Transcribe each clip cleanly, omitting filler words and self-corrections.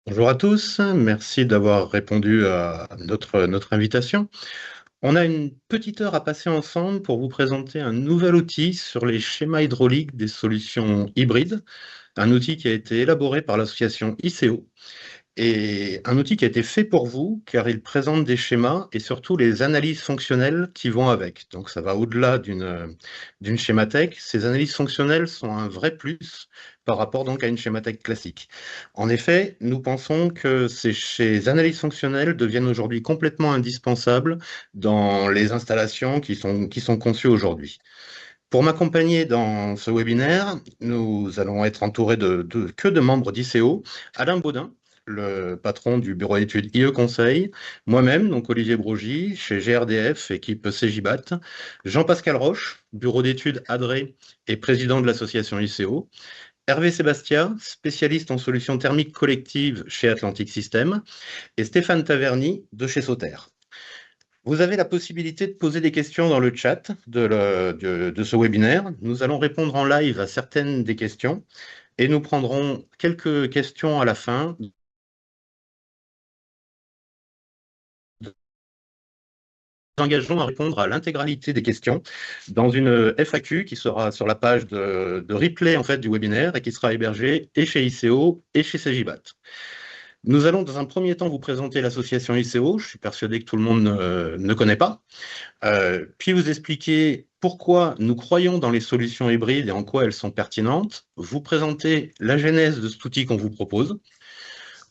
Bonjour à tous, merci d'avoir répondu à notre invitation. On a une petite heure à passer ensemble pour vous présenter un nouvel outil sur les schémas hydrauliques des solutions hybrides, un outil qui a été élaboré par l'association ICO et un outil qui a été fait pour vous car il présente des schémas et surtout les analyses fonctionnelles qui vont avec. Donc ça va au-delà d'une schémathèque. Ces analyses fonctionnelles sont un vrai plus par rapport donc à une schémathèque classique. En effet, nous pensons que ces analyses fonctionnelles deviennent aujourd'hui complètement indispensables dans les installations qui sont conçues aujourd'hui. Pour m'accompagner dans ce webinaire, nous allons être entourés que de membres d'ICO. Alain Baudin, le patron du bureau d'études IE Conseil, moi-même, donc Olivier Brogy, chez GRDF, équipe CEGIBAT, Jean-Pascal Roche, bureau d'études ADRE et président de l'association ICO, Hervé Sébastia, spécialiste en solutions thermiques collectives chez Atlantic Systems, et Stéphane Taverny de chez Sauter. Vous avez la possibilité de poser des questions dans le chat de ce webinaire. Nous allons répondre en live à certaines des questions et nous prendrons quelques questions à la fin. Nous engageons à répondre à l'intégralité des questions dans une FAQ qui sera sur la page de replay en fait, du webinaire et qui sera hébergée et chez ICO et chez CEGIBAT. Nous allons dans un premier temps vous présenter l'association ICO, je suis persuadé que tout le monde ne connaît pas, puis vous expliquer pourquoi nous croyons dans les solutions hybrides et en quoi elles sont pertinentes, vous présenter la genèse de cet outil qu'on vous propose.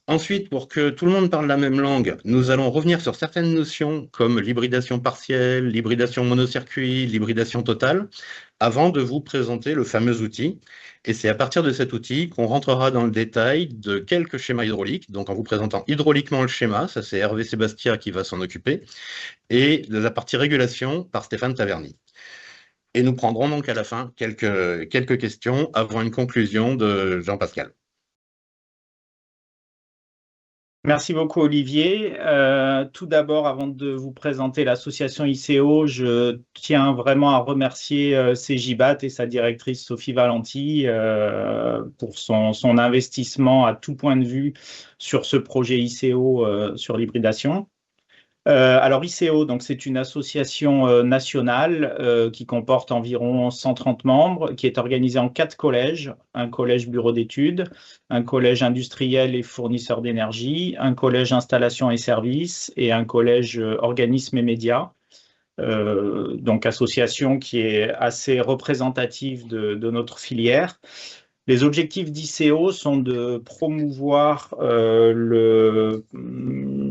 Ensuite, pour que tout le monde parle la même langue, nous allons revenir sur certaines notions comme l'hybridation partielle, l'hybridation monocircuit, l'hybridation totale, avant de vous présenter le fameux outil. Et c'est à partir de cet outil qu'on rentrera dans le détail de quelques schémas hydrauliques, donc en vous présentant hydrauliquement le schéma, ça c'est Hervé Sébastia qui va s'en occuper, et de la partie régulation par Stéphane Taverny. Et nous prendrons donc à la fin quelques questions avant une conclusion de Jean-Pascal. Merci beaucoup, Olivier. Tout d'abord, avant de vous présenter l'association ICO, je tiens vraiment à remercier CEGIBAT et sa directrice Sophie Valenti pour son investissement à tout point de vue sur ce projet ICO sur l'hybridation. Alors ICO, donc c'est une association nationale qui comporte environ 130 membres, qui est organisée en 4 collèges, un collège bureau d'études, un collège industriel et fournisseur d'énergie, un collège installation et services et un collège organismes et médias. Donc association qui est assez représentative de notre filière. Les objectifs d'ICO sont de promouvoir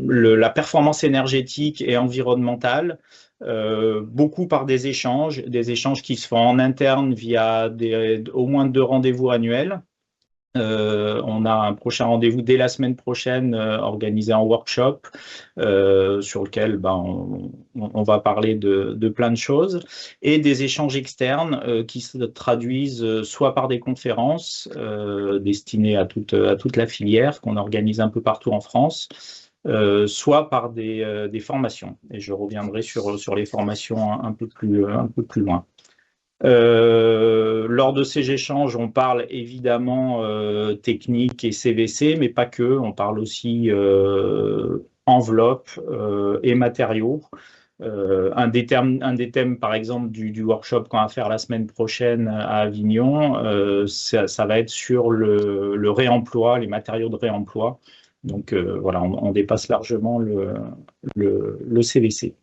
la performance énergétique et environnementale, beaucoup par des échanges qui se font en interne via au moins 2 rendez-vous annuels. On a un prochain rendez-vous dès la semaine prochaine organisé en workshop sur lequel on va parler de plein de choses et des échanges externes qui se traduisent soit par des conférences destinées à toute la filière qu'on organise un peu partout en France, soit par des formations. Et je reviendrai sur les formations un peu plus loin. Lors de ces échanges, on parle évidemment technique et CVC, mais pas que. On parle aussi enveloppe et matériaux. Un des thèmes, par exemple, du workshop qu'on va faire la semaine prochaine à Avignon, ça va être sur le réemploi, les matériaux de réemploi. Donc voilà, on dépasse largement le CVC.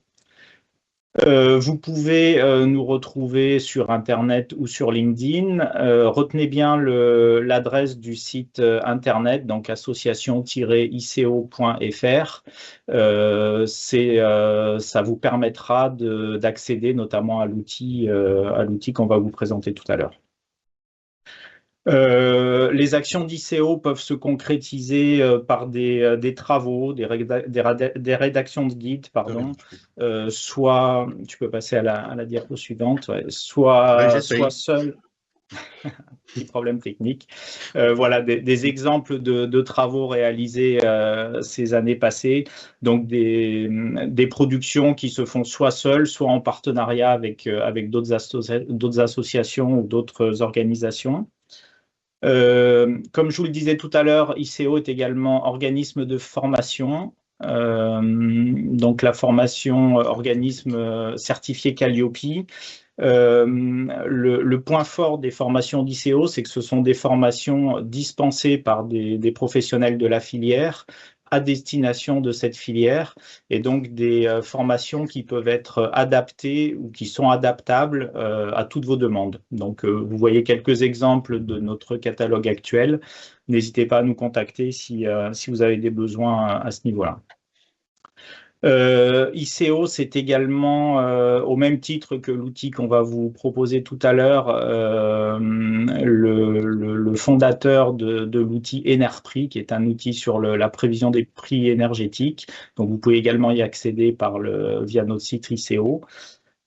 Vous pouvez nous retrouver sur Internet ou sur LinkedIn. Retenez bien l'adresse du site Internet, donc association-ico.fr. Ça vous permettra d'accéder notamment à l'outil qu'on va vous présenter tout à l'heure. Les actions d'ICO peuvent se concrétiser par des travaux, des rédactions de guides, pardon. Soit, tu peux passer à la diapo suivante, soit seul. Petit problème technique. Voilà des exemples de travaux réalisés ces années passées. Donc des productions qui se font soit seules, soit en partenariat avec d'autres associations ou d'autres organisations. Comme je vous le disais tout à l'heure, ICO est également organisme de formation. Donc la formation organisme certifié Calliope. Le point fort des formations d'ICO, c'est que ce sont des formations dispensées par des professionnels de la filière à destination de cette filière, et donc des formations qui peuvent être adaptées ou qui sont adaptables à toutes vos demandes. Donc, vous voyez quelques exemples de notre catalogue actuel. N'hésitez pas à nous contacter si vous avez des besoins à ce niveau-là. ICO, c'est également, au même titre que l'outil qu'on va vous proposer tout à l'heure, le fondateur de l'outil Enerprix, qui est un outil sur la prévision des prix énergétiques. Donc, vous pouvez également y accéder via notre site ICO.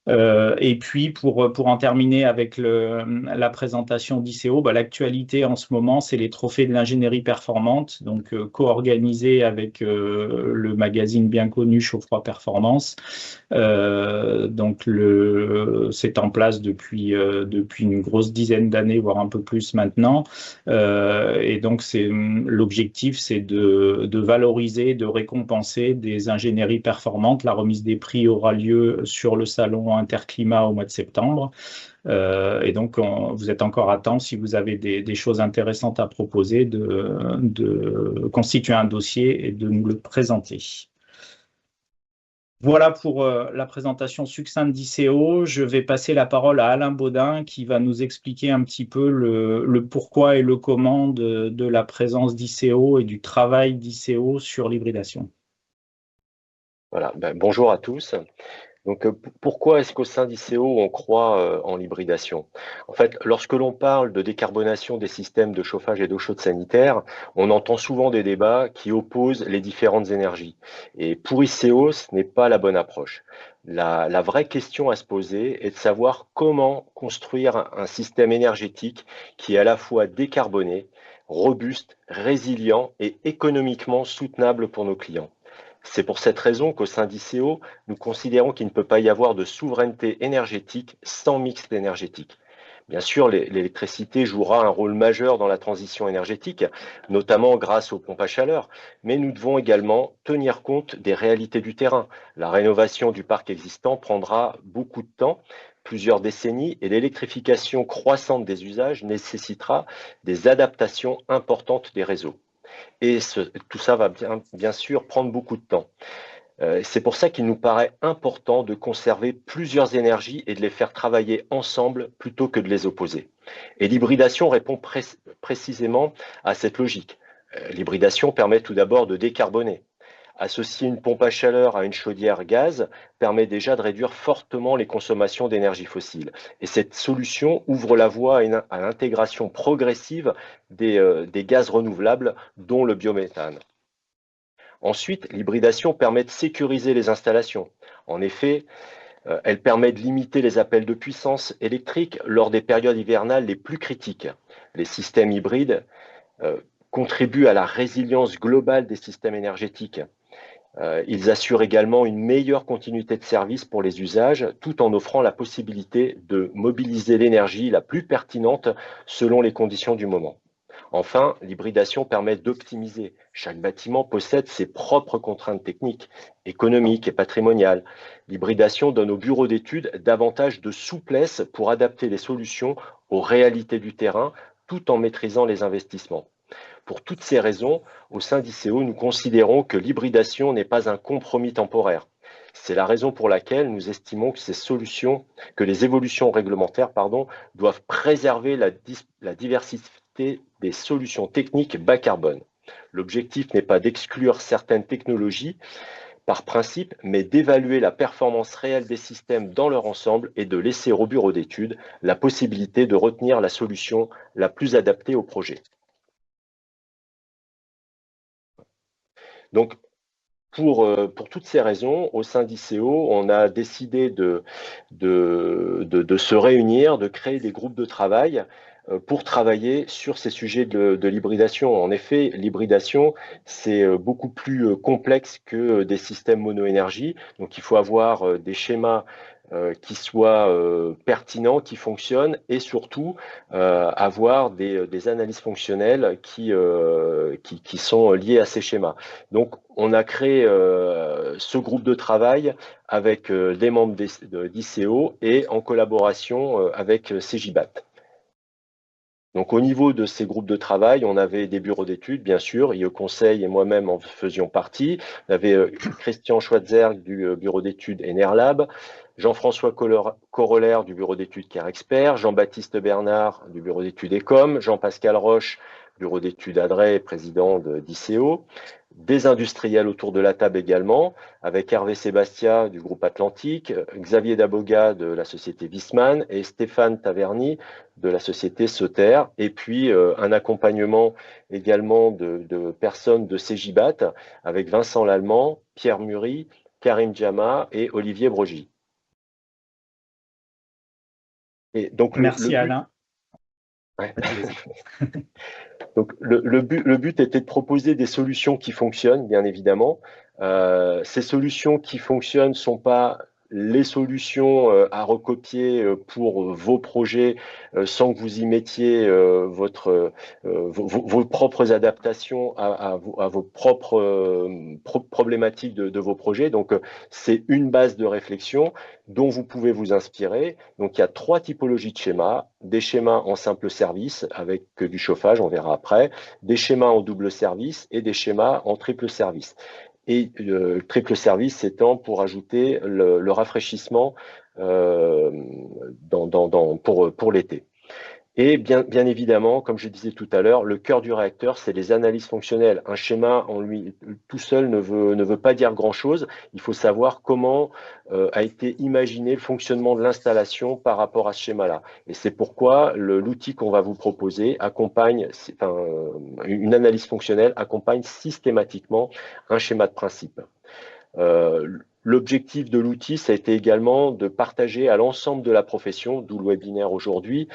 Et puis, pour en terminer avec la présentation d'ICO, l'actualité en ce moment, c'est les trophées de l'ingénierie performante, donc co-organisés avec le magazine bien connu Chaud-Froid Performance. Donc, c'est en place depuis une grosse dizaine d'années, voire un peu plus maintenant. Et donc, l'objectif, c'est de valoriser, de récompenser des ingénieries performantes. La remise des prix aura lieu sur le salon Interclimat au mois de septembre. Et donc, vous êtes encore à temps, si vous avez des choses intéressantes à proposer, de constituer un dossier et de nous le présenter. Voilà pour la présentation succincte d'ICO. Je vais passer la parole à Alain Baudin qui va nous expliquer un petit peu le pourquoi et le comment de la présence d'ICO et du travail d'ICO sur l'hybridation. Voilà, bonjour à tous. Donc, pourquoi est-ce qu'au sein d'ICO, on croit en l'hybridation? En fait, lorsque l'on parle de décarbonation des systèmes de chauffage et d'eau chaude sanitaire, on entend souvent des débats qui opposent les différentes énergies. Et pour ICO, ce n'est pas la bonne approche. La vraie question à se poser est de savoir comment construire un système énergétique qui est à la fois décarboné, robuste, résilient et économiquement soutenable pour nos clients. C'est pour cette raison qu'au sein d'ICO, nous considérons qu'il ne peut pas y avoir de souveraineté énergétique sans mix énergétique. Bien sûr, l'électricité jouera un rôle majeur dans la transition énergétique, notamment grâce aux pompes à chaleur, mais nous devons également tenir compte des réalités du terrain. La rénovation du parc existant prendra beaucoup de temps, plusieurs décennies, et l'électrification croissante des usages nécessitera des adaptations importantes des réseaux. Et tout ça va bien sûr prendre beaucoup de temps. C'est pour ça qu'il nous paraît important de conserver plusieurs énergies et de les faire travailler ensemble plutôt que de les opposer. Et l'hybridation répond précisément à cette logique. L'hybridation permet tout d'abord de décarboner. Associer une pompe à chaleur à une chaudière gaz permet déjà de réduire fortement les consommations d'énergie fossile. Et cette solution ouvre la voie à l'intégration progressive des gaz renouvelables, dont le biométhane. Ensuite, l'hybridation permet de sécuriser les installations. En effet, elle permet de limiter les appels de puissance électrique lors des périodes hivernales les plus critiques. Les systèmes hybrides contribuent à la résilience globale des systèmes énergétiques. Ils assurent également une meilleure continuité de service pour les usages, tout en offrant la possibilité de mobiliser l'énergie la plus pertinente selon les conditions du moment. Enfin, l'hybridation permet d'optimiser. Chaque bâtiment possède ses propres contraintes techniques, économiques et patrimoniales. L'hybridation donne aux bureaux d'études davantage de souplesse pour adapter les solutions aux réalités du terrain, tout en maîtrisant les investissements. Pour toutes ces raisons, au sein d'ICO, nous considérons que l'hybridation n'est pas un compromis temporaire. C'est la raison pour laquelle nous estimons que les évolutions réglementaires doivent préserver la diversité des solutions techniques bas carbone. L'objectif n'est pas d'exclure certaines technologies par principe, mais d'évaluer la performance réelle des systèmes dans leur ensemble et de laisser au bureau d'études la possibilité de retenir la solution la plus adaptée au projet. Donc, pour toutes ces raisons, au sein d'ICO, on a décidé de se réunir, de créer des groupes de travail pour travailler sur ces sujets de l'hybridation. En effet, l'hybridation, c'est beaucoup plus complexe que des systèmes mono-énergie. Donc, il faut avoir des schémas qui soient pertinents, qui fonctionnent, et surtout avoir des analyses fonctionnelles qui sont liées à ces schémas. Donc, on a créé ce groupe de travail avec des membres d'ICO et en collaboration avec CGIBAT. Donc, au niveau de ces groupes de travail, on avait des bureaux d'études, bien sûr, IE Conseil et moi-même en faisions partie. On avait Christian Schwarzerg du bureau d'études Enerlab, Jean-François Corollaire du bureau d'études CareExpert, Jean-Baptiste Bernard du bureau d'études Ecom, Jean-Pascal Roche, bureau d'études ADRE, président d'ICO, des industriels autour de la table également, avec Hervé Sébastia du groupe Atlantique, Xavier Daboga de la société Wiesmann et Stéphane Taverny de la société Sauter, et puis un accompagnement également de personnes de CGIBAT avec Vincent Lallemand, Pierre Muri, Karim Djama et Olivier Brogy. Et donc Merci Alain. Ouais. Donc le but était de proposer des solutions qui fonctionnent, bien évidemment. Ces solutions qui fonctionnent ne sont pas les solutions à recopier pour vos projets sans que vous y mettiez vos propres adaptations à vos propres problématiques de vos projets. Donc, c'est une base de réflexion dont vous pouvez vous inspirer. Donc, il y a 3 typologies de schémas. Des schémas en simple service avec du chauffage, on verra après. Des schémas en double service et des schémas en triple service. Et le triple service étant pour ajouter le rafraîchissement pour l'été. Et bien évidemment, comme je disais tout à l'heure, le cœur du réacteur, c'est les analyses fonctionnelles. Un schéma en lui tout seul ne veut pas dire grand-chose. Il faut savoir comment a été imaginé le fonctionnement de l'installation par rapport à ce schéma-là. Et c'est pourquoi l'outil qu'on va vous proposer accompagne, une analyse fonctionnelle accompagne systématiquement un schéma de principe. L'objectif de l'outil, ça a été également de partager à l'ensemble de la profession, d'où le webinaire aujourd'hui,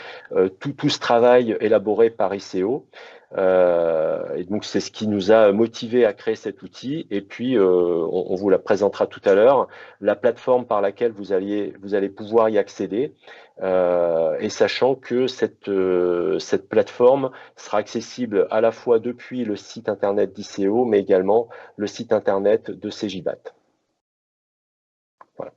tout ce travail élaboré par ICO. Et donc, c'est ce qui nous a motivé à créer cet outil. Et puis, on vous la présentera tout à l'heure, la plateforme par laquelle vous allez pouvoir y accéder. Et sachant que cette plateforme sera accessible à la fois depuis le site internet d'ICO, mais également le site internet de CGIBAT. Voilà.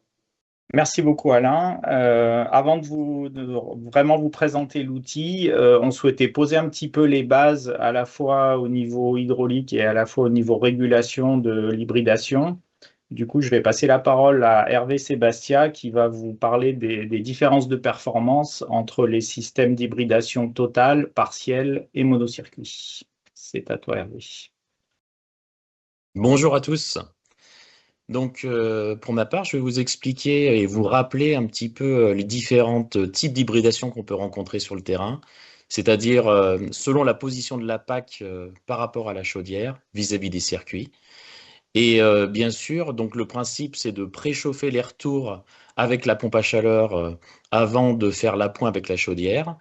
Merci beaucoup Alain. Avant de vraiment vous présenter l'outil, on souhaitait poser un petit peu les bases à la fois au niveau hydraulique et à la fois au niveau régulation de l'hybridation. Du coup, je vais passer la parole à Hervé Sébastia qui va vous parler des différences de performance entre les systèmes d'hybridation totale, partielle et monocircuit. C'est à toi Hervé. Bonjour à tous. Donc, pour ma part, je vais vous expliquer et vous rappeler un petit peu les différents types d'hybridation qu'on peut rencontrer sur le terrain, c'est-à-dire selon la position de la PAC par rapport à la chaudière vis-à-vis des circuits. Et bien sûr, donc le principe, c'est de préchauffer les retours avec la pompe à chaleur avant de faire l'appoint avec la chaudière.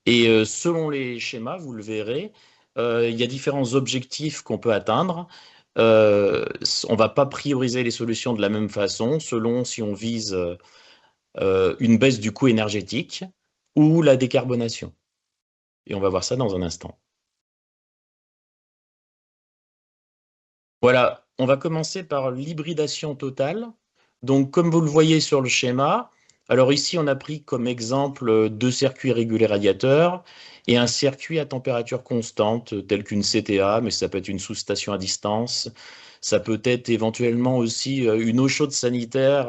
Et selon les schémas, vous le verrez, il y a différents objectifs qu'on peut atteindre. On ne va pas prioriser les solutions de la même façon selon si on vise une baisse du coût énergétique ou la décarbonation. Et on va voir ça dans un instant. Voilà, on va commencer par l'hybridation totale. Donc, comme vous le voyez sur le schéma, alors ici, on a pris comme exemple 2 circuits régulés radiateurs et un circuit à température constante, tel qu'une CTA, mais ça peut être une sous-station à distance. Ça peut être éventuellement aussi une eau chaude sanitaire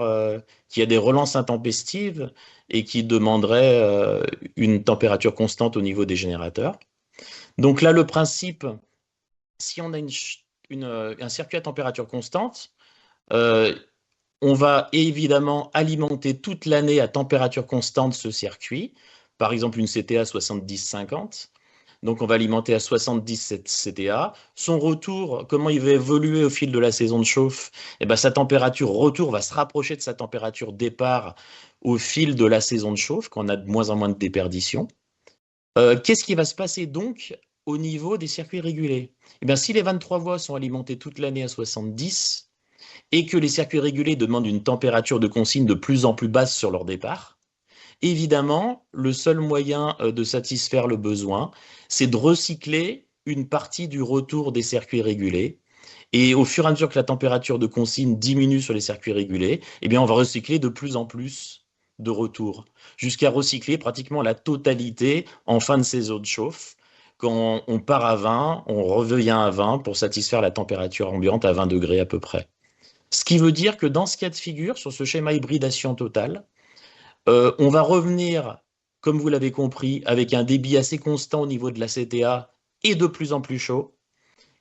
qui a des relances intempestives et qui demanderait une température constante au niveau des générateurs. Donc là, le principe, si on a un circuit à température constante, on va évidemment alimenter toute l'année à température constante ce circuit. Par exemple, une CTA 70-50. Donc, on va alimenter à 70 cette CTA. Son retour, comment il va évoluer au fil de la saison de chauffe? Eh ben, sa température retour va se rapprocher de sa température départ au fil de la saison de chauffe, quand on a de moins en moins de déperdition. Qu'est-ce qui va se passer donc au niveau des circuits régulés? Eh bien, si les 23 voies sont alimentées toute l'année à 70 et que les circuits régulés demandent une température de consigne de plus en plus basse sur leur départ, évidemment, le seul moyen de satisfaire le besoin, c'est de recycler une partie du retour des circuits régulés. Et au fur et à mesure que la température de consigne diminue sur les circuits régulés, eh bien, on va recycler de plus en plus de retours, jusqu'à recycler pratiquement la totalité en fin de saison de chauffe. Quand on part à 20, on revient à 20 pour satisfaire la température ambiante à 20 degrés à peu près. Ce qui veut dire que dans ce cas de figure, sur ce schéma hybridation totale, on va revenir, comme vous l'avez compris, avec un débit assez constant au niveau de la CTA et de plus en plus chaud,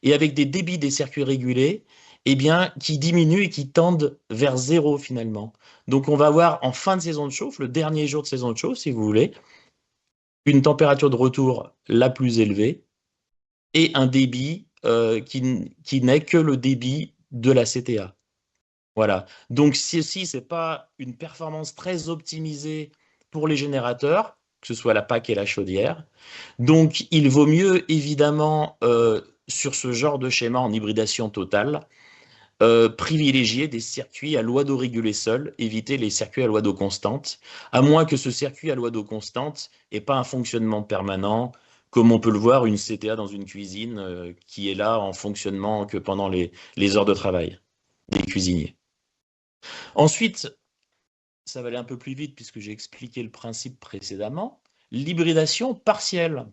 et avec des débits des circuits régulés eh bien, qui diminuent et qui tendent vers zéro finalement. Donc on va avoir en fin de saison de chauffe, le dernier jour de saison de chauffe, si vous voulez, une température de retour la plus élevée et un débit qui n'est que le débit de la CTA. Voilà. Donc, ceci, ce n'est pas une performance très optimisée pour les générateurs, que ce soit la PAC et la chaudière. Donc, il vaut mieux, évidemment, sur ce genre de schéma en hybridation totale, privilégier des circuits à loi d'eau régulée seule, éviter les circuits à loi d'eau constante, à moins que ce circuit à loi d'eau constante n'ait pas un fonctionnement permanent, comme on peut le voir, une CTA dans une cuisine qui est là en fonctionnement que pendant les heures de travail des cuisiniers. Ensuite, ça va aller un peu plus vite puisque j'ai expliqué le principe précédemment, l'hybridation partielle.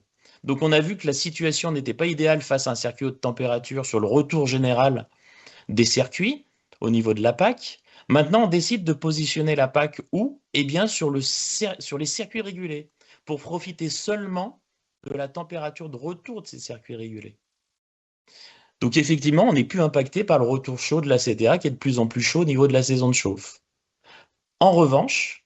Donc on a vu que la situation n'était pas idéale face à un circuit haute température sur le retour général des circuits au niveau de la PAC. Maintenant, on décide de positionner la PAC où? Eh bien sur les circuits régulés, pour profiter seulement de la température de retour de ces circuits régulés. Donc effectivement, on n'est plus impacté par le retour chaud de la CTA qui est de plus en plus chaud au niveau de la saison de chauffe. En revanche,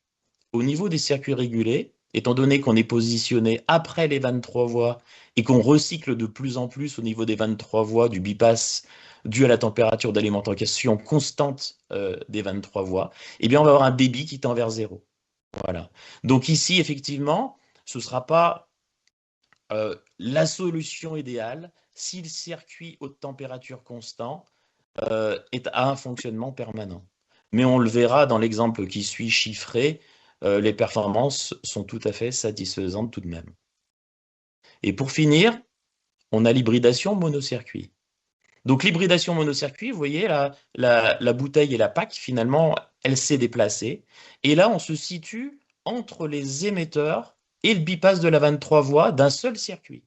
au niveau des circuits régulés, étant donné qu'on est positionné après les 23 voies et qu'on recycle de plus en plus au niveau des 23 voies du bypass dû à la température d'alimentation constante des 23 voies, eh bien on va avoir un débit qui tend vers zéro. Voilà. Donc ici, effectivement, ce ne sera pas la solution idéale si le circuit haute température constant est à un fonctionnement permanent. Mais on le verra dans l'exemple qui suit chiffré, les performances sont tout à fait satisfaisantes tout de même. Et pour finir, on a l'hybridation monocircuit. Donc l'hybridation monocircuit, vous voyez, la bouteille et la PAC, finalement, elle s'est déplacée. Et là, on se situe entre les émetteurs et le bypass de la 23 voies d'un seul circuit.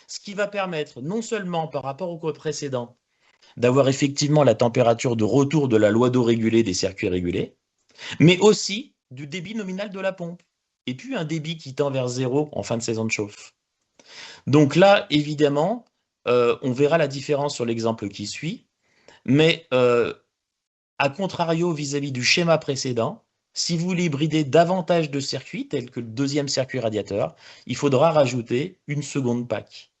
Ce qui va permettre, non seulement par rapport au code précédent, d'avoir effectivement la température de retour de la loi d'eau régulée des circuits régulés, mais aussi du débit nominal de la pompe, et puis un débit qui tend vers zéro en fin de saison de chauffe. Donc là, évidemment, on verra la différence sur l'exemple qui suit, mais à contrario vis-à-vis du schéma précédent, si vous voulez hybrider davantage de circuits, tels que le deuxième circuit radiateur, il faudra rajouter une seconde PAC.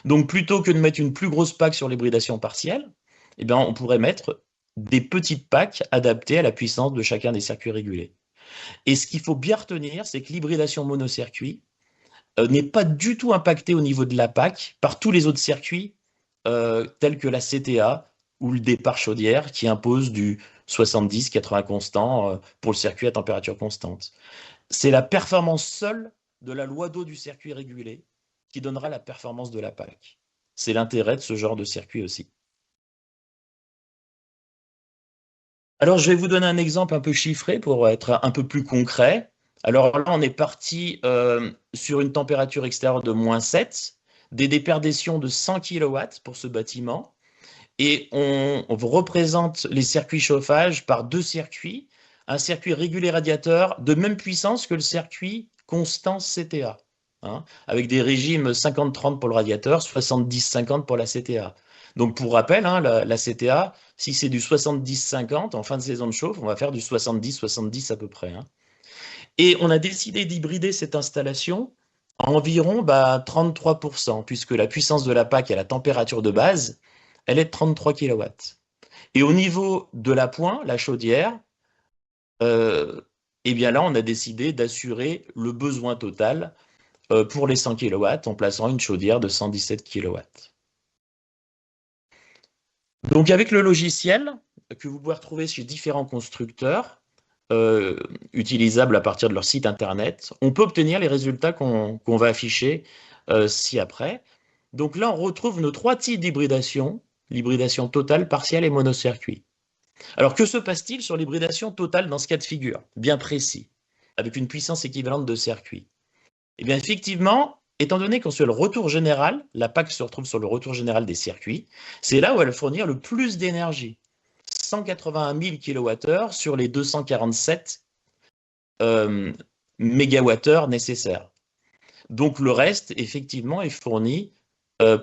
Donc plutôt que de mettre une plus grosse PAC sur l'hybridation partielle, eh bien, on pourrait mettre des petites PAC adaptées à la puissance de chacun des circuits régulés. Et ce qu'il faut bien retenir, c'est que l'hybridation monocircuit n'est pas du tout impactée au niveau de la PAC par tous les autres circuits tels que la CTA ou le départ chaudière qui impose du 70-80 constant pour le circuit à température constante. C'est la performance seule de la loi d'eau du circuit régulé qui donnera la performance de la PAC. C'est l'intérêt de ce genre de circuit aussi. Alors, je vais vous donner un exemple un peu chiffré pour être un peu plus concret. Alors là, on est parti sur une température extérieure de -7, des déperditions de 100 kW pour ce bâtiment, et on représente les circuits chauffage par deux circuits, un circuit régulé radiateur de même puissance que le circuit constant CTA, hein, avec des régimes 50-30 pour le radiateur, 70-50 pour la CTA. Donc pour rappel, hein, la CTA, si c'est du 70-50 en fin de saison de chauffe, on va faire du 70-70 à peu près. Hein. Et on a décidé d'hybrider cette installation à environ 33%, puisque la puissance de la PAC à la température de base, elle est de 33 kW. Et au niveau de l'appoint, la chaudière, eh bien là, on a décidé d'assurer le besoin total pour les 100 kW en plaçant une chaudière de 117 kW. Donc avec le logiciel que vous pouvez retrouver chez différents constructeurs, utilisables à partir de leur site internet, on peut obtenir les résultats qu'on va afficher ci-après. Donc là, on retrouve nos 3 types d'hybridation, l'hybridation totale, partielle et monocircuit. Alors que se passe-t-il sur l'hybridation totale dans ce cas de figure, bien précis, avec une puissance équivalente de circuit? Eh bien effectivement, étant donné qu'on sur le retour général, la PAC se retrouve sur le retour général des circuits, c'est là où elle va fournir le plus d'énergie. 181 000 kWh sur les 247 mégawattheures nécessaires. Donc le reste, effectivement, est fourni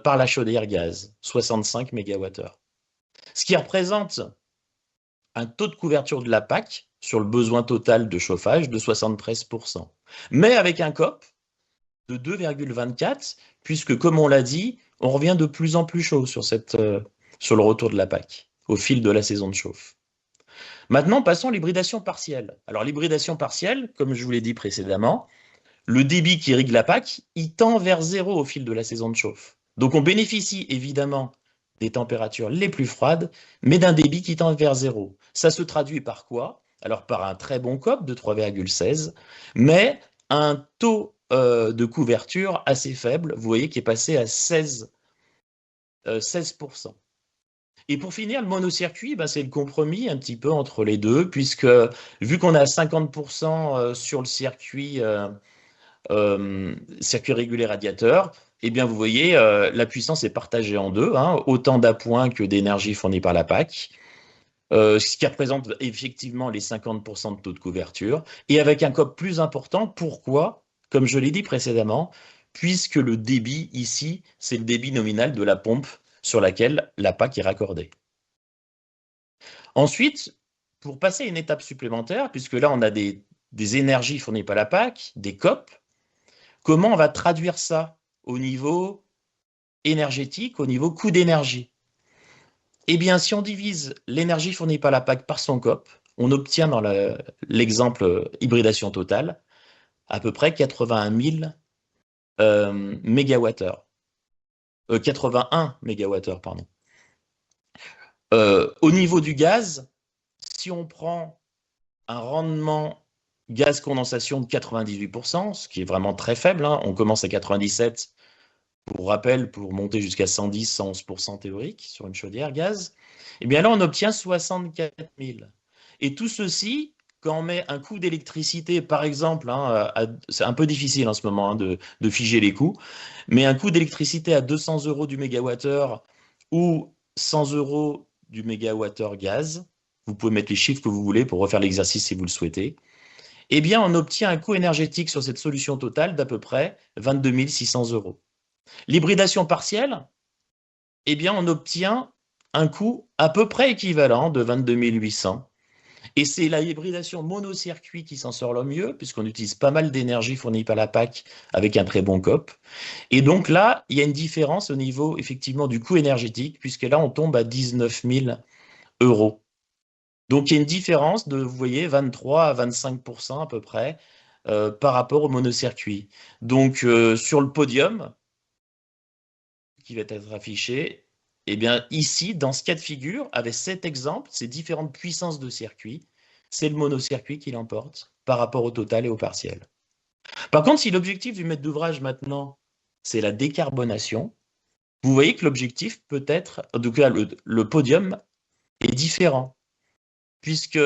par la chaudière gaz, 65 mégawattheures. Ce qui représente un taux de couverture de la PAC sur le besoin total de chauffage de 73%. Mais avec un COP de 2,24, puisque comme on l'a dit, on revient de plus en plus chaud sur le retour de la PAC au fil de la saison de chauffe. Maintenant, passons à l'hybridation partielle. Alors l'hybridation partielle, comme je vous l'ai dit précédemment, le débit qui irrigue la PAC, il tend vers 0 au fil de la saison de chauffe. Donc on bénéficie évidemment des températures les plus froides, mais d'un débit qui tend vers 0. Ça se traduit par quoi? Alors par un très bon COP de 3,16, mais un taux de couverture assez faible, vous voyez, qui est passé à 16%. Et pour finir, le monocircuit, c'est le compromis un petit peu entre les deux, puisque vu qu'on a 50% sur le circuit régulier radiateur, eh bien vous voyez, la puissance est partagée en deux, autant d'appoints que d'énergie fournie par la PAC, ce qui représente effectivement les 50% de taux de couverture, et avec un COP plus important. Pourquoi? Comme je l'ai dit précédemment, puisque le débit ici, c'est le débit nominal de la pompe sur laquelle la PAC est raccordée. Ensuite, pour passer à une étape supplémentaire, puisque là on a des énergies fournies par la PAC, des COP, comment on va traduire ça au niveau énergétique, au niveau coût d'énergie? Eh bien, si on divise l'énergie fournie par la PAC par son COP, on obtient dans l'exemple hybridation totale à peu près 81 000 mégawattheures. 81 mégawattheures, pardon. Au niveau du gaz, si on prend un rendement gaz condensation de 98%, ce qui est vraiment très faible, on commence à 97%, pour rappel, pour monter jusqu'à 110, 111% théorique sur une chaudière gaz, eh bien là, on obtient 64 000. Et tout ceci, quand on met un coût d'électricité, par exemple, c'est un peu difficile en ce moment de figer les coûts, mais un coût d'électricité à 200 € du mégawattheure ou 100 € du mégawattheure gaz, vous pouvez mettre les chiffres que vous voulez pour refaire l'exercice si vous le souhaitez, eh bien, on obtient un coût énergétique sur cette solution totale d'à peu près 22 600 €. L'hybridation partielle, eh bien, on obtient un coût à peu près équivalent de 22 800. Et c'est la hybridation monocircuit qui s'en sort le mieux, puisqu'on utilise pas mal d'énergie fournie par la PAC avec un très bon COP. Et donc là, il y a une différence au niveau effectivement du coût énergétique, puisque là, on tombe à 19 000 €. Donc il y a une différence de, vous voyez, 23 à 25% à peu près par rapport au monocircuit. Donc sur le podium, qui va être affiché, eh bien ici, dans ce cas de figure, avec cet exemple, ces différentes puissances de circuit, c'est le monocircuit qui l'emporte par rapport au total et au partiel. Par contre, si l'objectif du maître d'ouvrage maintenant, c'est la décarbonation, vous voyez que l'objectif peut être, en tout cas le podium est différent, puisque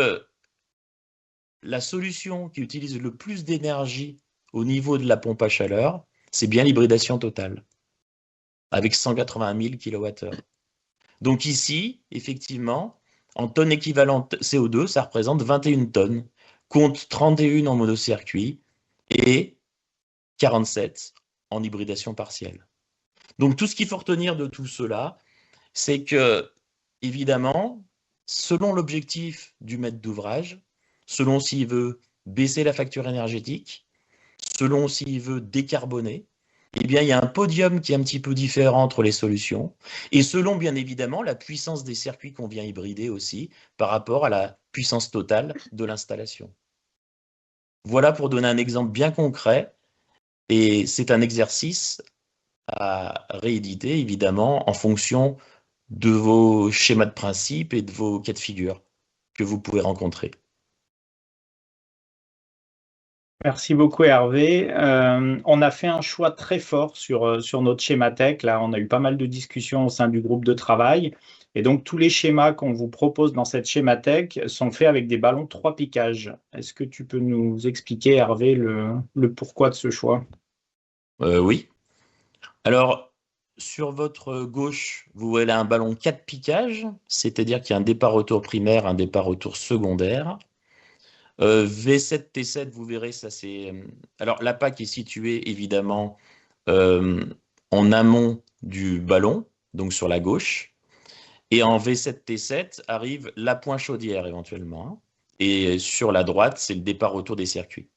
la solution qui utilise le plus d'énergie au niveau de la pompe à chaleur, c'est bien l'hybridation totale, avec 180 000 kWh. Donc ici, effectivement, en tonnes équivalentes CO2, ça représente 21 tonnes, compte 31 en monocircuit et 47 en hybridation partielle. Donc tout ce qu'il faut retenir de tout cela, c'est que, évidemment, selon l'objectif du maître d'ouvrage, selon s'il veut baisser la facture énergétique, selon s'il veut décarboner, eh bien, il y a un podium qui est un petit peu différent entre les solutions, et selon, bien évidemment, la puissance des circuits qu'on vient hybrider aussi, par rapport à la puissance totale de l'installation. Voilà pour donner un exemple bien concret Et c'est un exercice à rééditer, évidemment, en fonction de vos schémas de principe et de vos cas de figure que vous pouvez rencontrer. Merci beaucoup Hervé. On a fait un choix très fort sur notre schémathèque. Là, on a eu pas mal de discussions au sein du groupe de travail. Et donc, tous les schémas qu'on vous propose dans cette schémathèque sont faits avec des ballons 3 piquages. Est-ce que tu peux nous expliquer, Hervé, le pourquoi de ce choix? Oui. Alors, sur votre gauche, vous voyez un ballon 4 piquages, c'est-à-dire qu'il y a un départ-retour primaire, un départ-retour secondaire. V7T7, vous verrez, ça c'est... Alors, la PAC est située évidemment en amont du ballon, donc sur la gauche. Et en V7T7 arrive la pointe chaudière éventuellement, hein. Et sur la droite, c'est le départ-retour des circuits.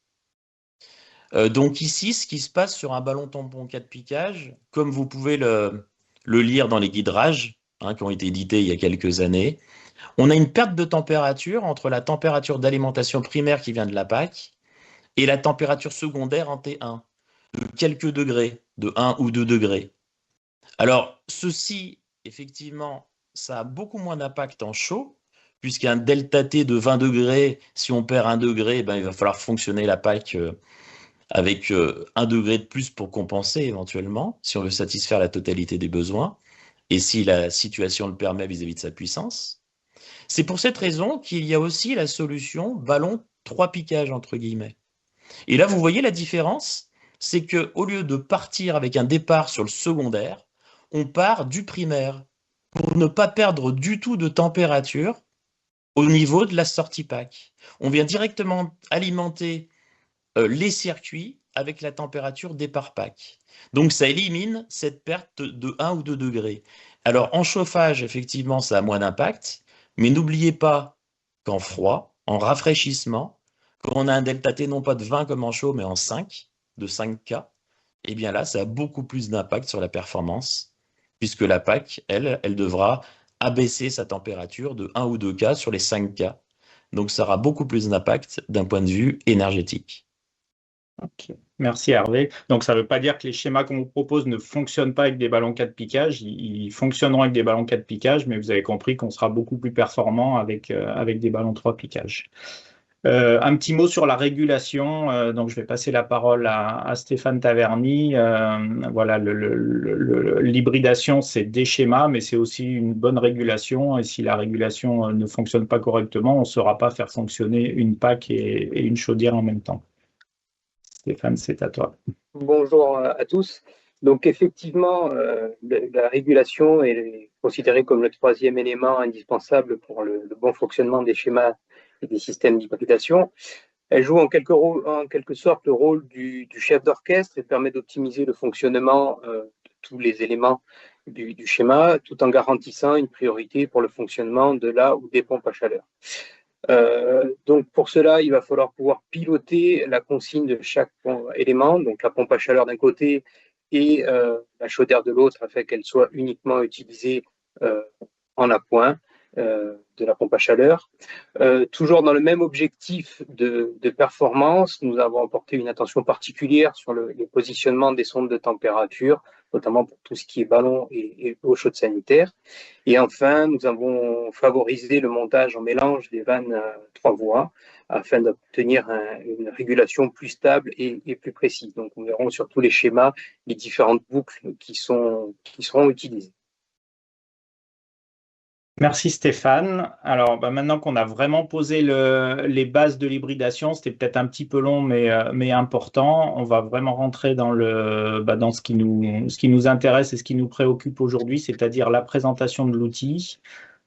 Donc ici, ce qui se passe sur un ballon tampon 4 piquages, comme vous pouvez le lire dans les guidrages, hein, qui ont été édités il y a quelques années, on a une perte de température entre la température d'alimentation primaire qui vient de la PAC et la température secondaire en T1, de quelques degrés, de 1 ou 2 degrés. Alors, ceci, effectivement, ça a beaucoup moins d'impact en chaud, puisqu'un delta T de 20 degrés, si on perd 1 degré, ben, il va falloir fonctionner la PAC avec 1 degré de plus pour compenser éventuellement, si on veut satisfaire la totalité des besoins, et si la situation le permet vis-à-vis de sa puissance. C'est pour cette raison qu'il y a aussi la solution ballon 3 piquages, entre guillemets. Et là, vous voyez la différence, c'est qu'au lieu de partir avec un départ sur le secondaire, on part du primaire pour ne pas perdre du tout de température au niveau de la sortie PAC. On vient directement alimenter les circuits avec la température départ PAC. Donc ça élimine cette perte de 1 ou 2 degrés. Alors en chauffage, effectivement, ça a moins d'impact, mais n'oubliez pas qu'en froid, en rafraîchissement, quand on a un delta T non pas de 20 comme en chaud, mais en 5, de 5K, eh bien là, ça a beaucoup plus d'impact sur la performance, puisque la PAC, elle devra abaisser sa température de 1 ou 2K sur les 5K. Donc ça aura beaucoup plus d'impact d'un point de vue énergétique. Ok. Merci Hervé. Donc ça ne veut pas dire que les schémas qu'on vous propose ne fonctionnent pas avec des ballons 4 piquages. Ils fonctionneront avec des ballons 4 piquages, mais vous avez compris qu'on sera beaucoup plus performant avec des ballons 3 piquages. Un petit mot sur la régulation. Donc je vais passer la parole à Stéphane Taverny. Voilà, l'hybridation, c'est des schémas, mais c'est aussi une bonne régulation. Et si la régulation ne fonctionne pas correctement, on ne saura pas faire fonctionner une PAC et une chaudière en même temps. Stéphane, c'est à toi. Bonjour à tous. Donc effectivement, la régulation est considérée comme le troisième élément indispensable pour le bon fonctionnement des schémas et des systèmes d'hybridation. Elle joue en quelque sorte le rôle du chef d'orchestre et permet d'optimiser le fonctionnement de tous les éléments du schéma, tout en garantissant une priorité pour le fonctionnement de la ou des pompes à chaleur. Donc pour cela, il va falloir pouvoir piloter la consigne de chaque élément, donc la pompe à chaleur d'un côté et la chaudière de l'autre, afin qu'elle soit uniquement utilisée en appoint de la pompe à chaleur. Toujours dans le même objectif de performance, nous avons apporté une attention particulière sur les positionnements des sondes de température, notamment pour tout ce qui est ballon et eau chaude sanitaire. Et enfin, nous avons favorisé le montage en mélange des vannes 3 voies afin d'obtenir une régulation plus stable et plus précise. Donc, nous verrons sur tous les schémas les différentes boucles qui seront utilisées. Merci Stéphane. Alors maintenant qu'on a vraiment posé les bases de l'hybridation, c'était peut-être un petit peu long mais important. On va vraiment rentrer dans ce qui nous intéresse et ce qui nous préoccupe aujourd'hui, c'est-à-dire la présentation de l'outil.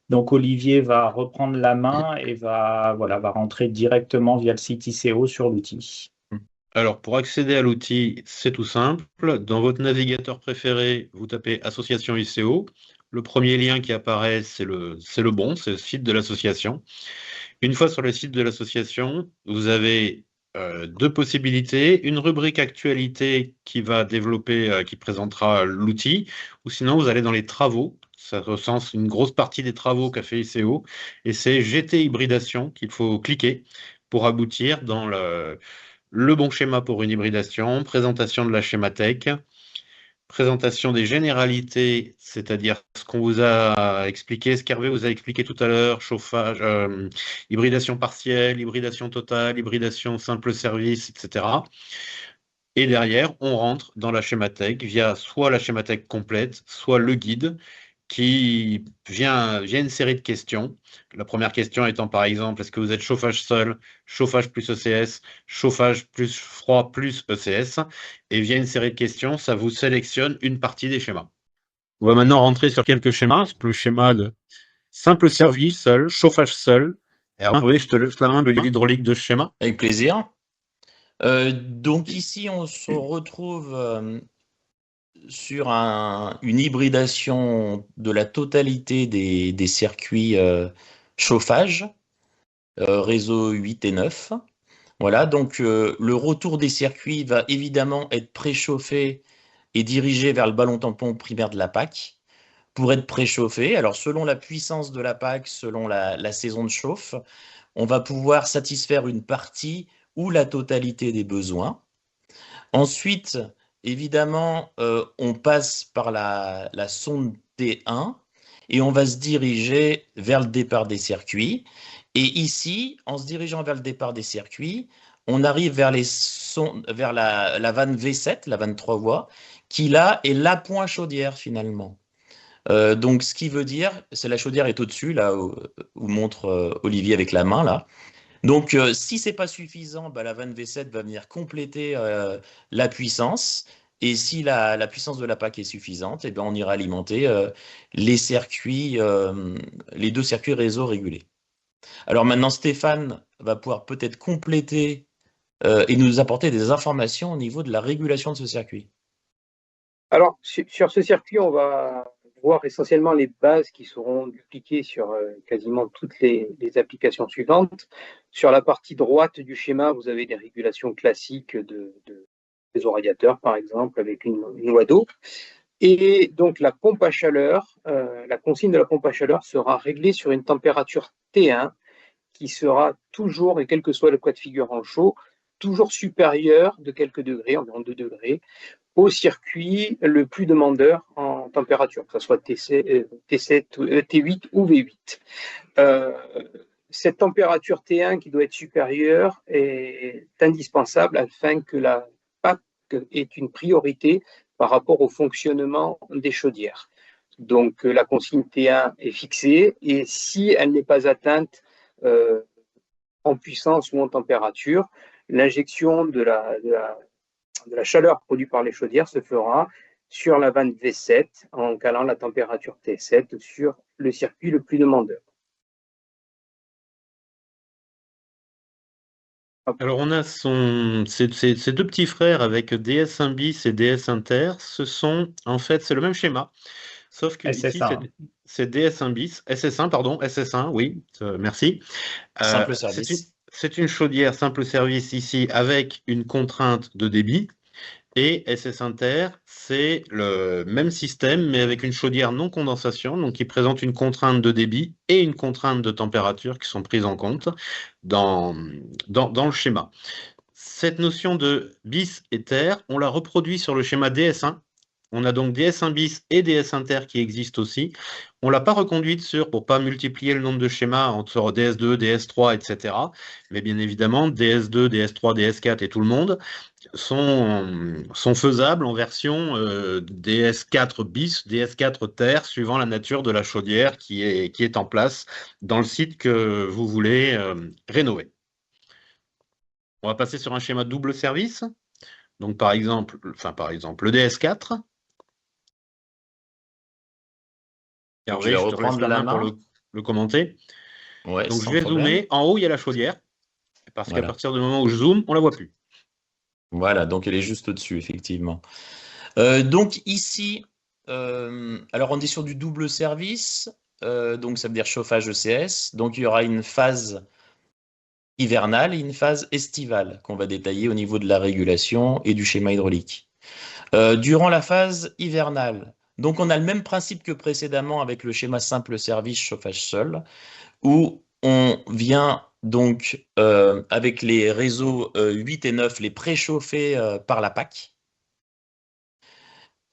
Donc Olivier va reprendre la main et va rentrer directement via le site ICO sur l'outil. Alors, pour accéder à l'outil, c'est tout simple. Dans votre navigateur préféré, vous tapez Association ICO. Le premier lien qui apparaît, c'est le bon, c'est le site de l'association. Une fois sur le site de l'association, vous avez deux possibilités. Une rubrique actualité qui va développer, qui présentera l'outil, ou sinon vous allez dans les travaux. Ça recense une grosse partie des travaux qu'a fait ICO, et c'est GT Hybridation qu'il faut cliquer pour aboutir dans le bon schéma pour une hybridation, présentation de la schémathèque, présentation des généralités, c'est-à-dire ce qu'on vous a expliqué, ce qu'Hervé vous a expliqué tout à l'heure, chauffage, hybridation partielle, hybridation totale, hybridation simple service, etc. Et derrière, on rentre dans la schémathèque via soit la schémathèque complète, soit le guide qui vient une série de questions. La première question étant par exemple, est-ce que vous êtes chauffage seul, chauffage plus ECS, chauffage plus froid plus ECS? Et via une série de questions, ça vous sélectionne une partie des schémas. On va maintenant rentrer sur quelques schémas. Le schéma de simple service seul, chauffage seul. Hervé, je te laisse la main de l'hydraulique de ce schéma. Avec plaisir. Donc ici, on se retrouve sur une hybridation de la totalité des circuits chauffage, réseau 8 et 9. Voilà, donc le retour des circuits va évidemment être préchauffé et dirigé vers le ballon tampon primaire de la PAC pour être préchauffé. Alors selon la puissance de la PAC, selon la saison de chauffe, on va pouvoir satisfaire une partie ou la totalité des besoins. Ensuite, évidemment, on passe par la sonde T1 et on va se diriger vers le départ des circuits. Et ici, en se dirigeant vers le départ des circuits, on arrive vers la vanne V7, la vanne 3 voies, qui là est l'appoint chaudière finalement. Donc, ce qui veut dire, c'est la chaudière est au-dessus, là où montre Olivier avec la main, là. Donc, si ce n'est pas suffisant, bah, la vanne V7 va venir compléter la puissance. Et si la puissance de la PAC est suffisante, eh ben, on ira alimenter les circuits, les deux circuits réseau régulés. Alors maintenant, Stéphane va pouvoir peut-être compléter et nous apporter des informations au niveau de la régulation de ce circuit. Alors, sur ce circuit, on va voir essentiellement les bases qui seront dupliquées sur quasiment toutes les applications suivantes. Sur la partie droite du schéma, vous avez des régulations classiques des radiateurs, par exemple, avec une loi d'eau. Et donc, la pompe à chaleur, la consigne de la pompe à chaleur sera réglée sur une température T1 qui sera toujours, et quel que soit le cas de figure en chaud, toujours supérieure de quelques degrés, environ 2 degrés, au circuit le plus demandeur en température, que ce soit T7, T8 ou V8. Cette température T1 qui doit être supérieure est indispensable afin que la PAC ait une priorité par rapport au fonctionnement des chaudières. Donc la consigne T1 est fixée et si elle n'est pas atteinte en puissance ou en température, l'injection de la chaleur produite par les chaudières se fera sur la vanne V7 en calant la température T7 sur le circuit le plus demandeur. Alors on a ces deux petits frères avec DS1 bis et DS inter, c'est le même schéma, sauf que ici c'est DS1 bis, SS1 pardon, SS1, oui, merci. Simple service. C'est une chaudière simple service ici avec une contrainte de débit. Et SS Inter, c'est le même système, mais avec une chaudière non condensation, donc qui présente une contrainte de débit et une contrainte de température qui sont prises en compte dans le schéma. Cette notion de bis et terre, on la reproduit sur le schéma DS1. On a donc DS1 bis et DS inter qui existent aussi. On ne l'a pas reconduite pour ne pas multiplier le nombre de schémas entre DS2, DS3, etc. Mais bien évidemment, DS2, DS3, DS4 et tout le monde sont faisables en version DS4 bis, DS4 terre, suivant la nature de la chaudière qui est en place dans le site que vous voulez rénover. On va passer sur un schéma double service. Donc par exemple le DS4. Hervé, je te laisse la main pour le commenter. Ouais, donc je vais zoomer. En haut, il y a la chaudière. Parce qu'à partir du moment où je zoome, on ne la voit plus. Voilà, donc elle est juste au-dessus, effectivement. Donc ici, alors on est sur du double service. Donc ça veut dire chauffage ECS. Donc il y aura une phase hivernale et une phase estivale qu'on va détailler au niveau de la régulation et du schéma hydraulique. Durant la phase hivernale, donc on a le même principe que précédemment avec le schéma simple service chauffage seul, où on vient donc avec les réseaux 8 et 9, les préchauffer par la PAC.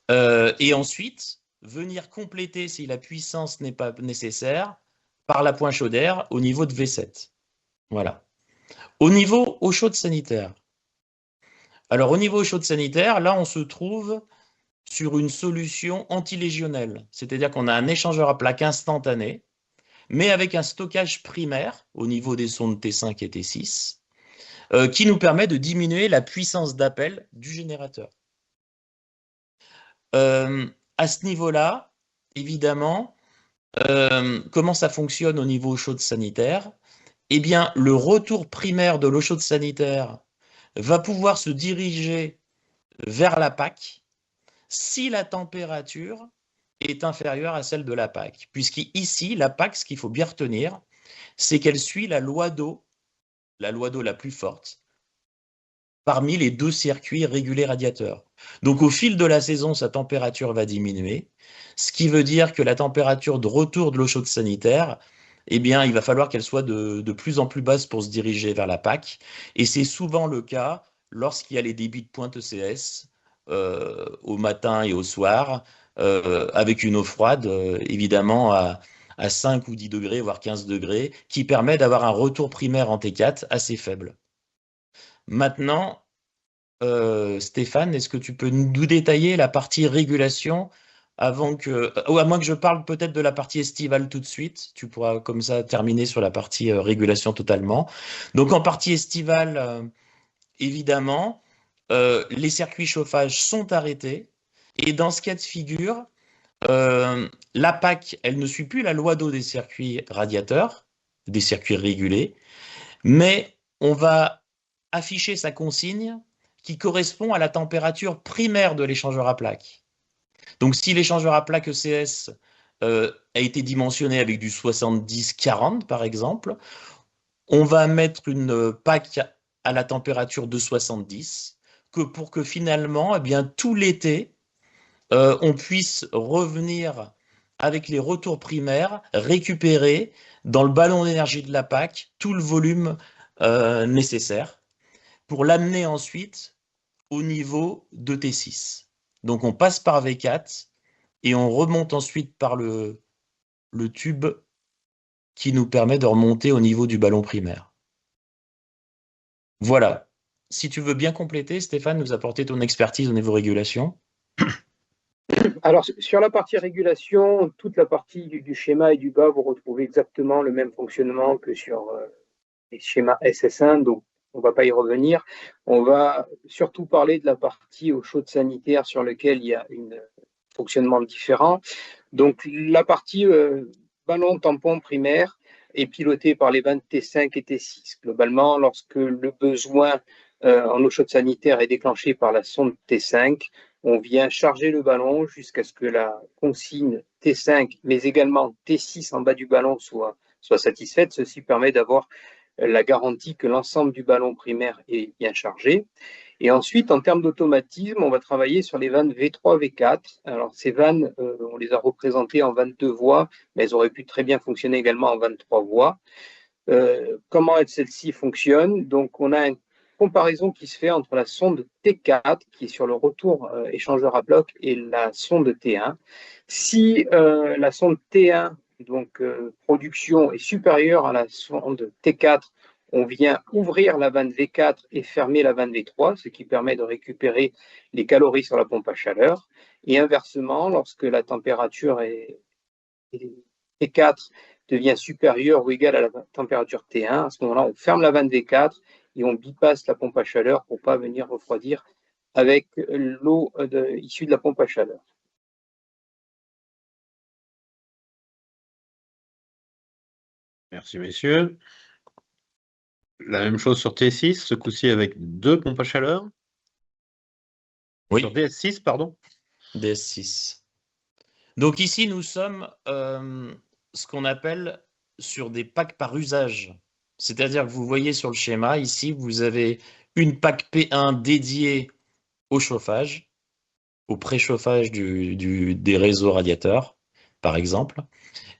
Et ensuite, venir compléter, si la puissance n'est pas nécessaire, par la pointe chaudière au niveau de V7. Voilà. Au niveau eau chaude sanitaire. Alors, au niveau eau chaude sanitaire, là, on se trouve sur une solution antilégionnelle. C'est-à-dire qu'on a un échangeur à plaques instantané, mais avec un stockage primaire au niveau des sondes T5 et T6, qui nous permet de diminuer la puissance d'appel du générateur. À ce niveau-là, évidemment, comment ça fonctionne au niveau eau chaude sanitaire? Eh bien, le retour primaire de l'eau chaude sanitaire va pouvoir se diriger vers la PAC si la température est inférieure à celle de la PAC. Puisqu'ici, la PAC, ce qu'il faut bien retenir, c'est qu'elle suit la loi d'eau la plus forte, parmi les 2 circuits régulés radiateurs. Donc au fil de la saison, sa température va diminuer, ce qui veut dire que la température de retour de l'eau chaude sanitaire, eh bien, il va falloir qu'elle soit de plus en plus basse pour se diriger vers la PAC. Et c'est souvent le cas lorsqu'il y a les débits de pointe ECS au matin et au soir, avec une eau froide, évidemment, à 5 ou 10 degrés, voire 15 degrés, qui permet d'avoir un retour primaire en T4 assez faible. Maintenant, Stéphane, est-ce que tu peux nous détailler la partie régulation avant que, ou à moins que je parle peut-être de la partie estivale tout de suite, tu pourras comme ça terminer sur la partie régulation totalement. Donc en partie estivale, évidemment, les circuits chauffage sont arrêtés et dans ce cas de figure, la PAC, elle ne suit plus la loi d'eau des circuits radiateurs, des circuits régulés, mais on va afficher sa consigne qui correspond à la température primaire de l'échangeur à plaques. Donc si l'échangeur à plaques ECS a été dimensionné avec du 70-40 par exemple, on va mettre une PAC à la température de 70 pour que finalement, eh bien, tout l'été, on puisse revenir avec les retours primaires, récupérer dans le ballon d'énergie de la PAC tout le volume nécessaire pour l'amener ensuite au niveau de T6. Donc on passe par V4 et on remonte ensuite par le tube qui nous permet de remonter au niveau du ballon primaire. Voilà. Si tu veux bien compléter, Stéphane, nous apporter ton expertise au niveau régulation. Alors, sur la partie régulation, toute la partie du schéma et du bas, vous retrouvez exactement le même fonctionnement que sur les schémas SS1, donc on ne va pas y revenir. On va surtout parler de la partie eau chaude sanitaire sur laquelle il y a un fonctionnement différent. Donc, la partie ballon tampon primaire est pilotée par les vannes T5 et T6. Globalement, lorsque le besoin en eau chaude sanitaire est déclenché par la sonde T5, on vient charger le ballon jusqu'à ce que la consigne T5, mais également T6 en bas du ballon soit satisfaite. Ceci permet d'avoir la garantie que l'ensemble du ballon primaire est bien chargé. Et ensuite, en termes d'automatisme, on va travailler sur les vannes V3, V4. Alors, ces vannes, on les a représentées en 22 voies, mais elles auraient pu très bien fonctionner également en 23 voies. Comment celle-ci fonctionne? Donc, on a une comparaison qui se fait entre la sonde T4, qui est sur le retour échangeur à bloc, et la sonde T1. Si la sonde T1, donc production, est supérieure à la sonde T4, on vient ouvrir la vanne V4 et fermer la vanne V3, ce qui permet de récupérer les calories sur la pompe à chaleur. Et inversement, lorsque la température T4 devient supérieure ou égale à la température T1, à ce moment-là, on ferme la vanne V4 et on bypasse la pompe à chaleur pour ne pas venir refroidir avec l'eau issue de la pompe à chaleur. Merci, messieurs. La même chose sur T6, ce coup-ci avec 2 pompes à chaleur. Oui. Sur DS6, pardon. DS6. Donc ici, nous sommes ce qu'on appelle sur des packs par usage. C'est-à-dire que vous voyez sur le schéma, ici, vous avez une PAC P1 dédiée au chauffage, au préchauffage des réseaux radiateurs, par exemple,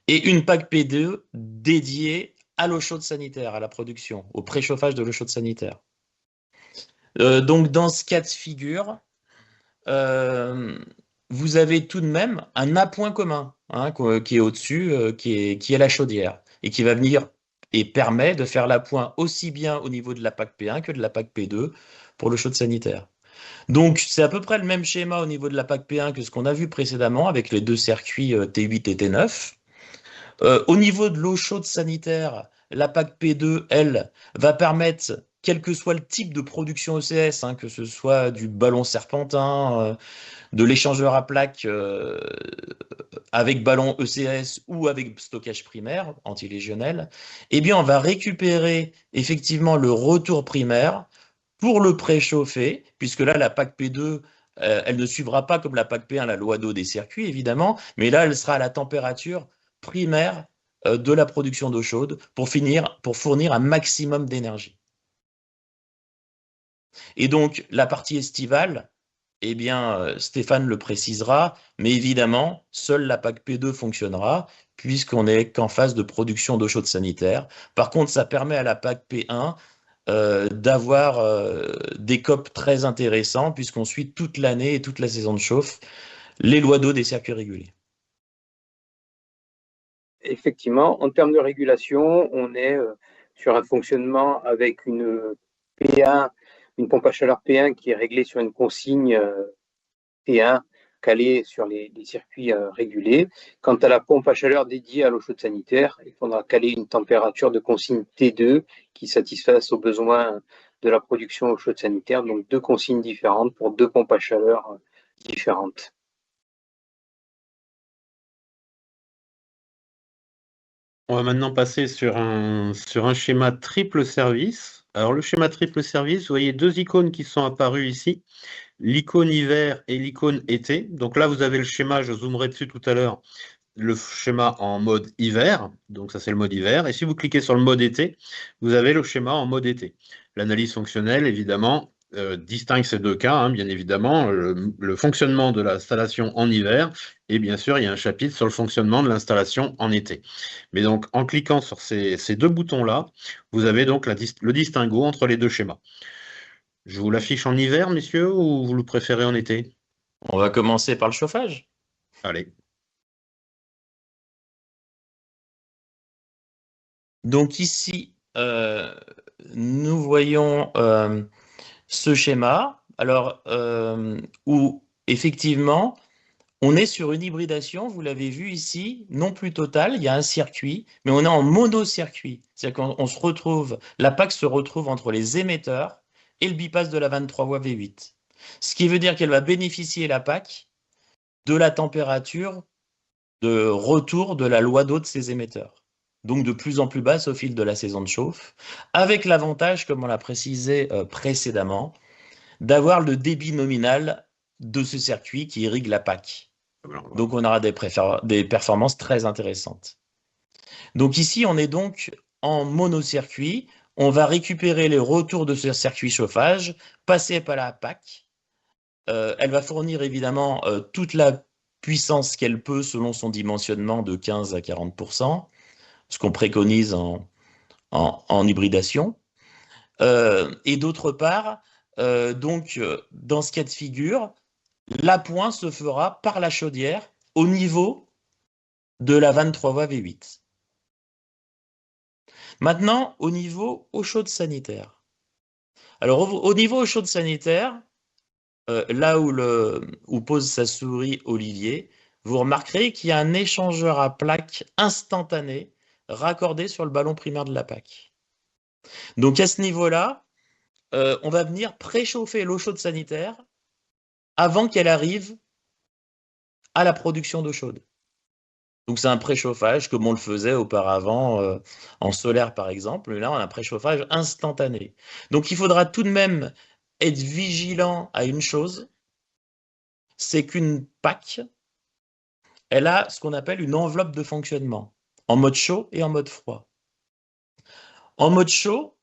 et une PAC P2 dédiée à l'eau chaude sanitaire, à la production, au préchauffage de l'eau chaude sanitaire. Donc, dans ce cas de figure, vous avez tout de même un appoint commun hein, qui est au-dessus, qui est la chaudière, et qui va venir et permet de faire l'appoint aussi bien au niveau de la PAC P1 que de la PAC P2 pour l'eau chaude sanitaire. Donc, c'est à peu près le même schéma au niveau de la PAC P1 que ce qu'on a vu précédemment avec les deux circuits T8 et T9. Au niveau de l'eau chaude sanitaire, la PAC P2, elle, va permettre, quel que soit le type de production ECS, hein, que ce soit du ballon serpentin, de l'échangeur à plaques avec ballon ECS ou avec stockage primaire antilégionnel, eh bien, on va récupérer effectivement le retour primaire pour le préchauffer, puisque là, la PAC P2, elle ne suivra pas comme la PAC P1 la loi d'eau des circuits, évidemment, mais là, elle sera à la température primaire de la production d'eau chaude pour fournir un maximum d'énergie. Et donc, la partie estivale, eh bien, Stéphane le précisera, mais évidemment, seule la PAC P2 fonctionnera, puisqu'on n'est qu'en phase de production d'eau chaude sanitaire. Par contre, ça permet à la PAC P1 d'avoir des COP très intéressants, puisqu'on suit toute l'année et toute la saison de chauffe les lois d'eau des circuits régulés. Effectivement, en termes de régulation, on est sur un fonctionnement avec une P1, une pompe à chaleur P1 qui est réglée sur une consigne T1 calée sur les circuits régulés. Quant à la pompe à chaleur dédiée à l'eau chaude sanitaire, il faudra caler une température de consigne T2 qui satisfasse aux besoins de la production eau chaude sanitaire, donc deux consignes différentes pour deux pompes à chaleur différentes. On va maintenant passer sur un schéma triple service. Alors, le schéma triple service, vous voyez deux icônes qui sont apparues ici, l'icône hiver et l'icône été. Donc là, vous avez le schéma, je zoomerai dessus tout à l'heure, le schéma en mode hiver. Donc ça, c'est le mode hiver. Et si vous cliquez sur le mode été, vous avez le schéma en mode été. L'analyse fonctionnelle, évidemment, distingue ces deux cas, hein, bien évidemment, le fonctionnement de l'installation en hiver, et bien sûr, il y a un chapitre sur le fonctionnement de l'installation en été. Mais donc, en cliquant sur ces deux boutons-là, vous avez donc le distinguo entre les deux schémas. Je vous l'affiche en hiver, messieurs, ou vous le préférez en été? On va commencer par le chauffage. Allez. Donc ici, nous voyons ce schéma, alors où effectivement, on est sur une hybridation, vous l'avez vu ici, non plus totale, il y a un circuit, mais on est en monocircuit. C'est-à-dire qu'on se retrouve, la PAC se retrouve entre les émetteurs et le bypass de la 23 voies V8. Ce qui veut dire qu'elle va bénéficier, la PAC, de la température de retour de la loi d'eau de ses émetteurs. Donc de plus en plus basse au fil de la saison de chauffe, avec l'avantage, comme on l'a précisé précédemment, d'avoir le débit nominal de ce circuit qui irrigue la PAC. Donc on aura des performances très intéressantes. Donc ici, on est donc en monocircuit. On va récupérer les retours de ce circuit chauffage, passer par la PAC. Elle va fournir évidemment toute la puissance qu'elle peut selon son dimensionnement de 15 à 40%, ce qu'on préconise en hybridation. Et d'autre part, donc, dans ce cas de figure, l'appoint se fera par la chaudière au niveau de la 23 voies V8. Maintenant, au niveau eau chaude sanitaire. Alors, au niveau eau chaude sanitaire, là où pose sa souris Olivier, vous remarquerez qu'il y a un échangeur à plaques instantané raccordé sur le ballon primaire de la PAC. Donc, à ce niveau-là, on va venir préchauffer l'eau chaude sanitaire avant qu'elle arrive à la production d'eau chaude. Donc c'est un préchauffage comme on le faisait auparavant en solaire par exemple. Là, on a un préchauffage instantané. Donc il faudra tout de même être vigilant à une chose, c'est qu'une PAC, elle a ce qu'on appelle une enveloppe de fonctionnement, en mode chaud et en mode froid. En mode chaud,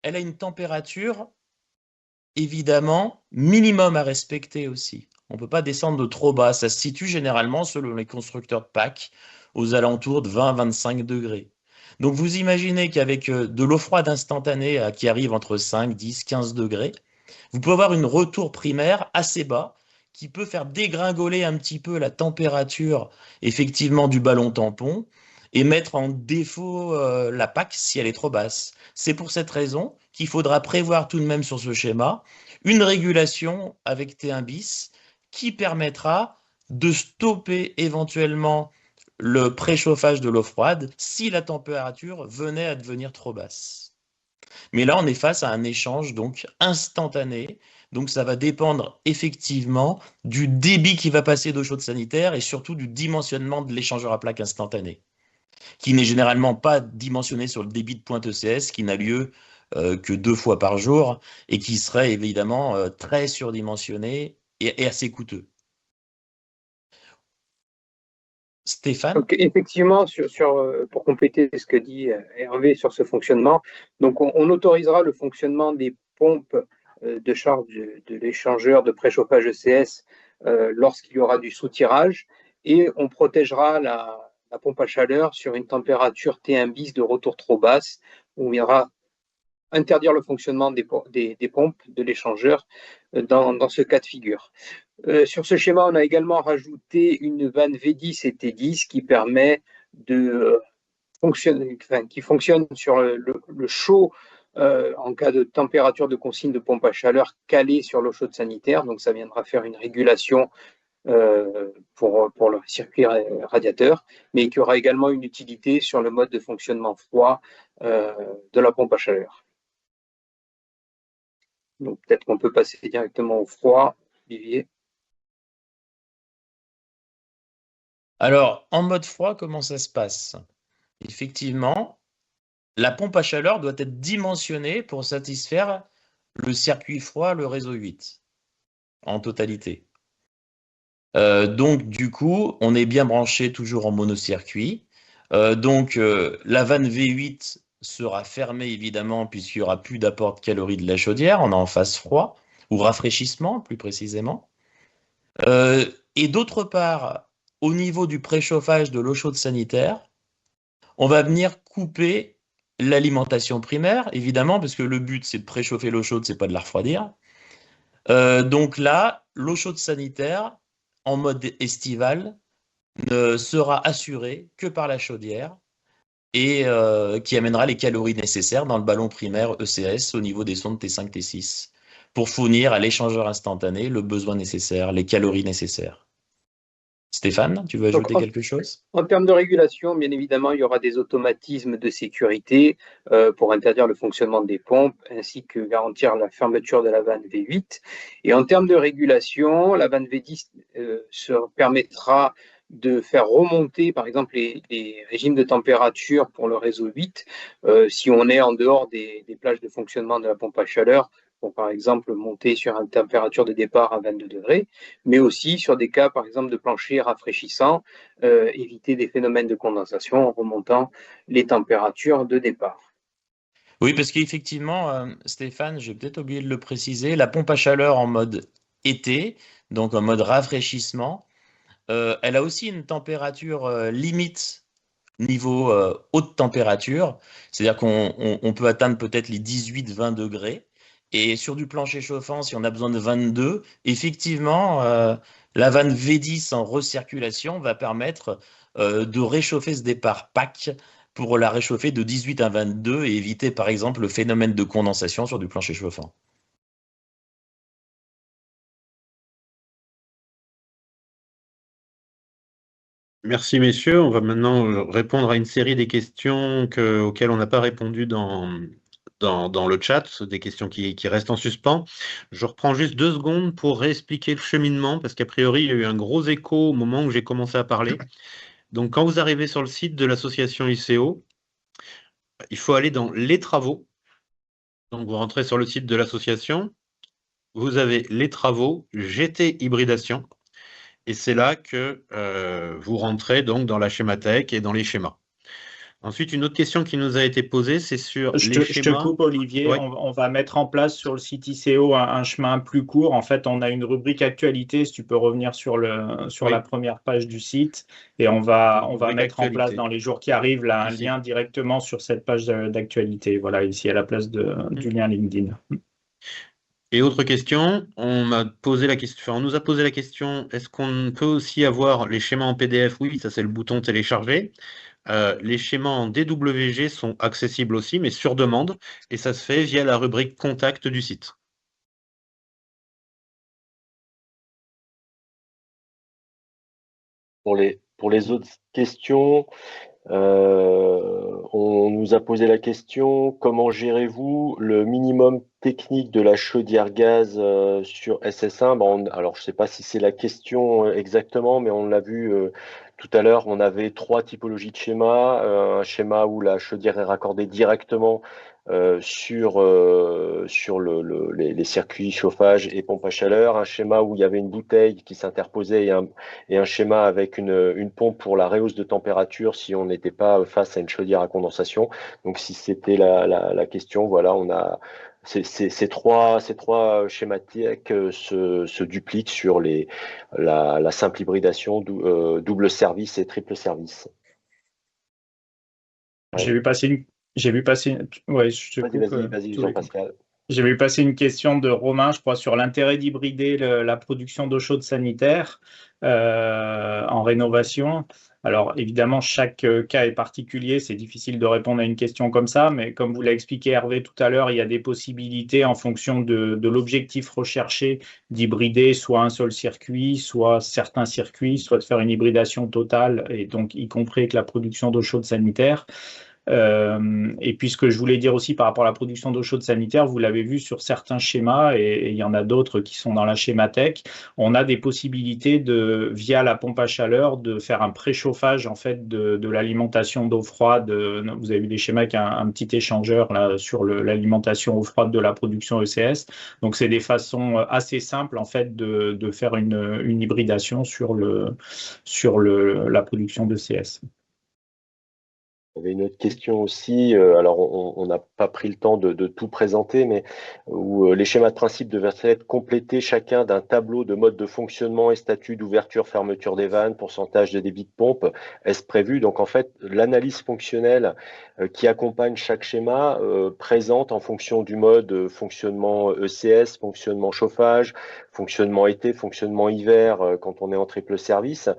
elle a une température évidemment minimum à respecter aussi. On ne peut pas descendre de trop bas. Ça se situe généralement, selon les constructeurs de PAC, aux alentours de 20-25 degrés. Donc vous imaginez qu'avec de l'eau froide instantanée qui arrive entre 5, 10, 15 degrés, vous pouvez avoir une retour primaire assez bas qui peut faire dégringoler un petit peu la température effectivement du ballon tampon et mettre en défaut la PAC si elle est trop basse. C'est pour cette raison qu'il faudra prévoir tout de même sur ce schéma une régulation avec T1 bis qui permettra de stopper éventuellement le préchauffage de l'eau froide si la température venait à devenir trop basse. Mais là, on est face à un échange donc instantané. Donc ça va dépendre effectivement du débit qui va passer d'eau chaude sanitaire et surtout du dimensionnement de l'échangeur à plaques instantané, qui n'est généralement pas dimensionné sur le débit de pointe ECS, qui n'a lieu que 2 fois par jour et qui serait évidemment très surdimensionné et assez coûteux. Stéphane? Donc, effectivement, pour compléter ce que dit Hervé sur ce fonctionnement, donc on autorisera le fonctionnement des pompes de charge de l'échangeur de préchauffage ECS lorsqu'il y aura du soutirage et on protégera la pompe à chaleur sur une température T1 bis de retour trop basse où on viendra interdire le fonctionnement des pompes de l'échangeur dans ce cas de figure. Sur ce schéma, on a également rajouté une vanne V10 et T10 qui permet qui fonctionne sur le chaud en cas de température de consigne de pompe à chaleur calée sur l'eau chaude sanitaire. Donc, ça viendra faire une régulation pour le circuit radiateur, mais qui aura également une utilité sur le mode de fonctionnement froid de la pompe à chaleur. Donc, peut-être qu'on peut passer directement au froid, Olivier. Alors, en mode froid, comment ça se passe? Effectivement, la pompe à chaleur doit être dimensionnée pour satisfaire le circuit froid, le réseau 8, en totalité. Donc, du coup, on est bien branché toujours en monocircuit. Donc, la vanne V8 sera fermée, évidemment, puisqu'il n'y aura plus d'apport de calories de la chaudière. On est en phase froid, ou rafraîchissement, plus précisément. Et d'autre part, au niveau du préchauffage de l'eau chaude sanitaire, on va venir couper l'alimentation primaire, évidemment, parce que le but, c'est de préchauffer l'eau chaude, c'est pas de la refroidir. Donc là, l'eau chaude sanitaire, en mode estival, ne sera assurée que par la chaudière et qui amènera les calories nécessaires dans le ballon primaire ECS au niveau des sondes T5, T6 pour fournir à l'échangeur instantané le besoin nécessaire, les calories nécessaires. Stéphane, tu veux ajouter quelque chose? En termes de régulation, bien évidemment, il y aura des automatismes de sécurité pour interdire le fonctionnement des pompes ainsi que garantir la fermeture de la vanne V8. Et en termes de régulation, la vanne V10 se permettra de faire remonter, par exemple, les régimes de température pour le réseau 8 si on est en dehors des plages de fonctionnement de la pompe à chaleur, pour par exemple monter sur une température de départ à 22 degrés, mais aussi sur des cas, par exemple, de plancher rafraîchissant, éviter des phénomènes de condensation en remontant les températures de départ. Oui, parce qu'effectivement, Stéphane, j'ai peut-être oublié de le préciser, la pompe à chaleur en mode été, donc en mode rafraîchissement, elle a aussi une température limite niveau haute température, c'est-à-dire qu'on peut atteindre peut-être les 18-20 degrés. Et sur du plancher chauffant, si on a besoin de 22, effectivement, la vanne V10 en recirculation va permettre de réchauffer ce départ PAC pour la réchauffer de 18 à 22 et éviter par exemple le phénomène de condensation sur du plancher chauffant. Merci messieurs. On va maintenant répondre à une série des questions auxquelles on n'a pas répondu dans le chat, des questions qui restent en suspens. Je reprends juste 2 secondes pour réexpliquer le cheminement, parce qu'a priori, il y a eu un gros écho au moment où j'ai commencé à parler. Donc, quand vous arrivez sur le site de l'association ICO, il faut aller dans les travaux. Donc, vous rentrez sur le site de l'association, vous avez les travaux, GT hybridation, et c'est là que vous rentrez donc dans la schémathèque et dans les schémas. Ensuite, une autre question qui nous a été posée, c'est sur Je les te schémas. coupe, Olivier. Ouais. On va mettre en place sur le site ICO un chemin plus court. En fait, on a une rubrique actualité, si tu peux revenir sur Oui. la première page du site. Et on va Rubrique mettre en place actualité. dans les jours qui arrivent là, un Ici. lien directement sur cette page d'actualité. Voilà, ici à la place du lien LinkedIn. Et autre question, on nous a posé la question, est-ce qu'on peut aussi avoir les schémas en PDF? Oui, ça c'est le bouton télécharger. Les schémas en DWG sont accessibles aussi, mais sur demande, et ça se fait via la rubrique contact du site. Pour les autres questions, on nous a posé la question, comment gérez-vous le minimum technique de la chaudière gaz sur SS1? Alors, je ne sais pas si c'est la question exactement, mais on l'a vu tout à l'heure, on avait 3 typologies de schémas. Un schéma où la chaudière est raccordée directement sur les circuits chauffage et pompe à chaleur, un schéma où il y avait une bouteille qui s'interposait et un schéma avec une pompe pour la réhausse de température si on n'était pas face à une chaudière à condensation. Donc si c'était la question, voilà, on a ces trois schématiques se dupliquent sur la simple hybridation double service et triple service. J'ai vu passer ouais, je te coupe. Vas-y, Jean-Pascal. J'ai vu passer une question de Romain, je crois, sur l'intérêt d'hybrider la production d'eau chaude sanitaire en rénovation. Alors, évidemment, chaque cas est particulier. C'est difficile de répondre à une question comme ça, mais comme vous l'a expliqué Hervé tout à l'heure, il y a des possibilités en fonction de l'objectif recherché d'hybrider soit un seul circuit, soit certains circuits, soit de faire une hybridation totale, et donc y compris avec la production d'eau chaude sanitaire. Et puis ce que je voulais dire aussi par rapport à la production d'eau chaude sanitaire, vous l'avez vu sur certains schémas, et il y en a d'autres qui sont dans la schémathèque, on a des possibilités via la pompe à chaleur, de faire un préchauffage en fait de l'alimentation d'eau froide. Vous avez vu des schémas avec un petit échangeur là sur l'alimentation eau froide de la production ECS. Donc c'est des façons assez simples en fait de faire une hybridation sur la production d'ECS. Il y avait une autre question aussi, alors on n'a pas pris le temps de tout présenter, mais où les schémas de principe devaient être complétés chacun d'un tableau de mode de fonctionnement et statut d'ouverture, fermeture des vannes, pourcentage de débit de pompe, est-ce prévu? Donc en fait, l'analyse fonctionnelle qui accompagne chaque schéma présente en fonction du mode fonctionnement ECS, fonctionnement chauffage, fonctionnement été, fonctionnement hiver quand on est en triple service.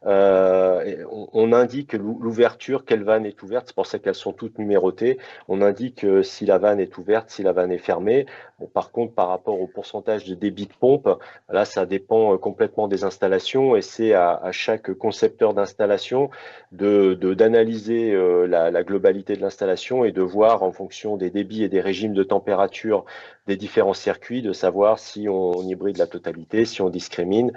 On indique l'ouverture, quelle vanne est ouverte, c'est pour ça qu'elles sont toutes numérotées. On indique si la vanne est ouverte, si la vanne est fermée. Bon, par contre, par rapport au pourcentage de débit de pompe, là, ça dépend complètement des installations et c'est à chaque concepteur d'installation d'analyser la globalité de l'installation et de voir en fonction des débits et des régimes de température des différents circuits, de savoir si on hybride la totalité, si on discrimine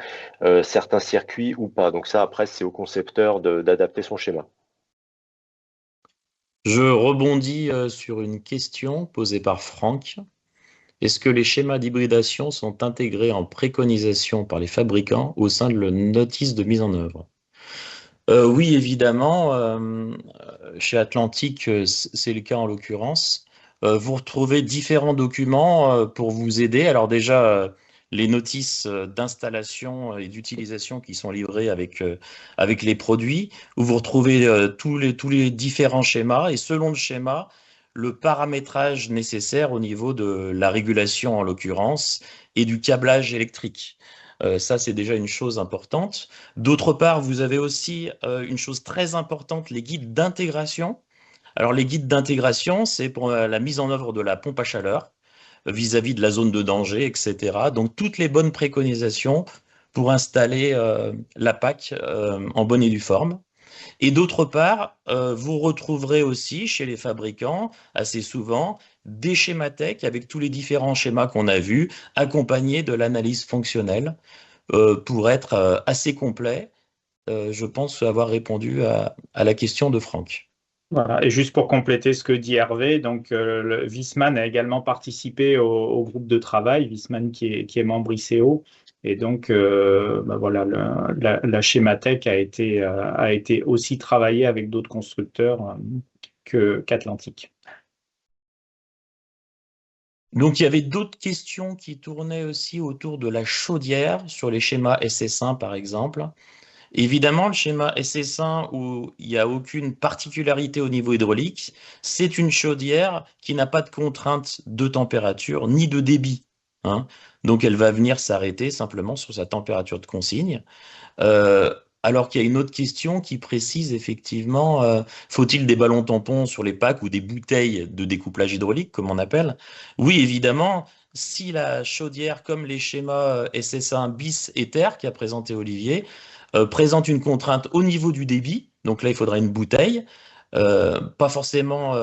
certains circuits ou pas. Donc ça, après, c'est au concepteur d'adapter son schéma. Je rebondis sur une question posée par Franck. Est-ce que les schémas d'hybridation sont intégrés en préconisation par les fabricants au sein de la notice de mise en œuvre? Oui, évidemment. Chez Atlantique, c'est le cas en l'occurrence. Vous retrouvez différents documents pour vous aider. Alors déjà, les notices d'installation et d'utilisation qui sont livrées avec les produits, où vous retrouvez tous les différents schémas et selon le schéma, le paramétrage nécessaire au niveau de la régulation en l'occurrence et du câblage électrique. Ça, c'est déjà une chose importante. D'autre part, vous avez aussi une chose très importante, les guides d'intégration. Alors, les guides d'intégration, c'est pour la mise en œuvre de la pompe à chaleur vis-à-vis de la zone de danger, etc. Donc, toutes les bonnes préconisations pour installer la PAC en bonne et due forme. Et d'autre part, vous retrouverez aussi chez les fabricants, assez souvent, des schémathèques avec tous les différents schémas qu'on a vus, accompagnés de l'analyse fonctionnelle pour être assez complet. Je pense avoir répondu à la question de Franck. Voilà. Et juste pour compléter ce que dit Hervé, donc Viessmann a également participé au groupe de travail, Viessmann qui est membre ICO, et donc voilà, la schémathèque a été aussi travaillée avec d'autres constructeurs qu'Atlantique. Donc, il y avait d'autres questions qui tournaient aussi autour de la chaudière sur les schémas SS1, par exemple. Évidemment, le schéma SS1 où il n'y a aucune particularité au niveau hydraulique, c'est une chaudière qui n'a pas de contrainte de température ni de débit, hein. Donc, elle va venir s'arrêter simplement sur sa température de consigne. Alors qu'il y a une autre question qui précise effectivement, faut-il des ballons tampons sur les packs ou des bouteilles de découplage hydraulique, comme on appelle? Oui, évidemment, si la chaudière, comme les schémas SS1 bis Ether qu'a présenté Olivier, présente une contrainte au niveau du débit, donc là il faudra une bouteille, pas forcément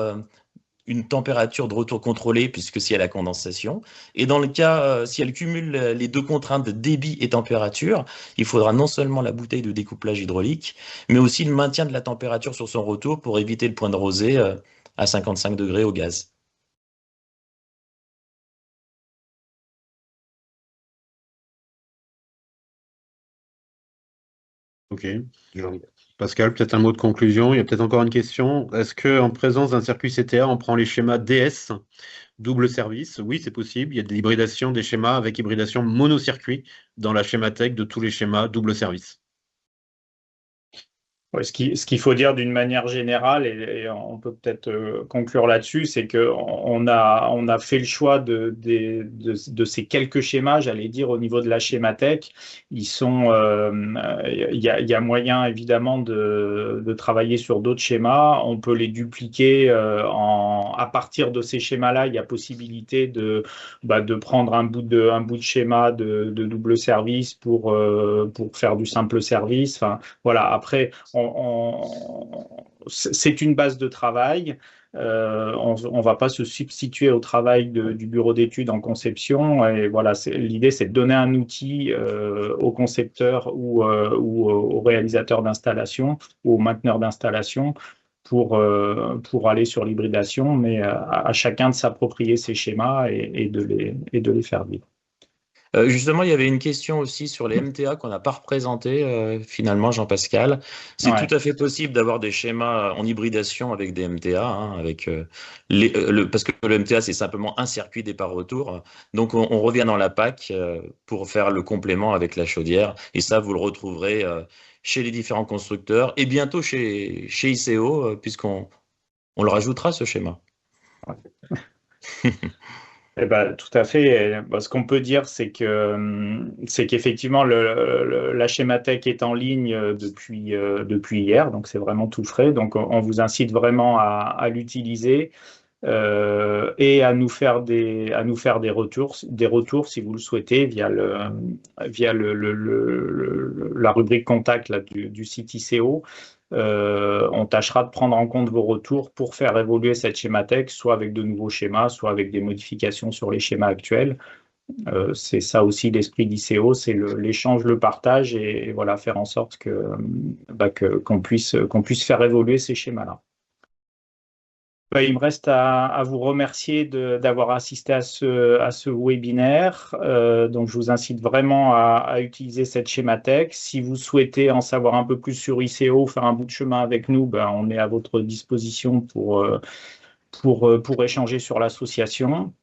une température de retour contrôlée, puisque s'il y a la condensation. Et dans le cas, si elle cumule les deux contraintes de débit et température, il faudra non seulement la bouteille de découplage hydraulique, mais aussi le maintien de la température sur son retour pour éviter le point de rosée à 55 degrés au gaz. Ok. Pascal, peut-être un mot de conclusion. Il y a peut-être encore une question. Est-ce qu'en présence d'un circuit CTA, on prend les schémas DS, double service? Oui, c'est possible. Il y a de l'hybridation des schémas avec hybridation monocircuit dans la schémathèque de tous les schémas double service. Ouais, ce qu'il faut dire d'une manière générale, et on peut peut-être conclure là-dessus, c'est qu'on a fait le choix de ces quelques schémas, j'allais dire, au niveau de la schémathèque. Il y a moyen, évidemment, de travailler sur d'autres schémas. On peut les dupliquer à partir de ces schémas-là. Il y a possibilité de prendre un bout de schéma de double service pour faire du simple service. Enfin, voilà, après, c'est une base de travail. On ne va pas se substituer au travail du bureau d'études en conception. Et voilà, l'idée, c'est de donner un outil aux concepteurs ou aux réalisateurs d'installation ou aux mainteneurs d'installation pour aller sur l'hybridation, mais à chacun de s'approprier ces schémas et de les faire vivre. Justement, il y avait une question aussi sur les MTA qu'on n'a pas représenté finalement, Jean-Pascal. C'est Ouais. tout à fait possible d'avoir des schémas en hybridation avec des MTA, hein, avec parce que le MTA, c'est simplement un circuit départ-retour. Donc, on revient dans la PAC pour faire le complément avec la chaudière. Et ça, vous le retrouverez chez les différents constructeurs et bientôt chez ICO, puisqu'on le rajoutera, ce schéma. Ouais. Eh ben, tout à fait. Ce qu'on peut dire, c'est qu'effectivement, la schémathèque est en ligne depuis hier, donc c'est vraiment tout frais. Donc, on vous incite vraiment à l'utiliser et à nous faire des retours si vous le souhaitez via la rubrique contact là, du site ICO. On tâchera de prendre en compte vos retours pour faire évoluer cette schémathèque, soit avec de nouveaux schémas, soit avec des modifications sur les schémas actuels. C'est ça aussi l'esprit d'ICO, c'est l'échange, le partage et voilà, faire en sorte qu'on puisse faire évoluer ces schémas-là. Il me reste à vous remercier d'avoir assisté à ce webinaire. Donc, je vous incite vraiment à utiliser cette schémathèque. Si vous souhaitez en savoir un peu plus sur ICO, faire un bout de chemin avec nous, on est à votre disposition pour échanger sur l'association.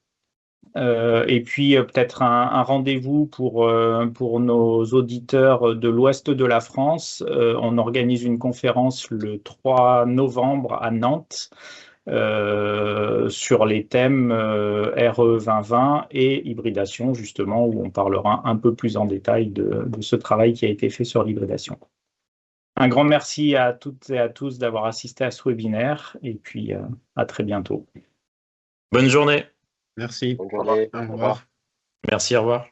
Et puis, peut-être un rendez-vous pour nos auditeurs de l'ouest de la France. On organise une conférence le 3 novembre à Nantes. Sur les thèmes RE 2020 et hybridation, justement, où on parlera un peu plus en détail de ce travail qui a été fait sur l'hybridation. Un grand merci à toutes et à tous d'avoir assisté à ce webinaire et puis à très bientôt. Bonne journée. Merci. Bonne journée. Au revoir. Merci, au revoir.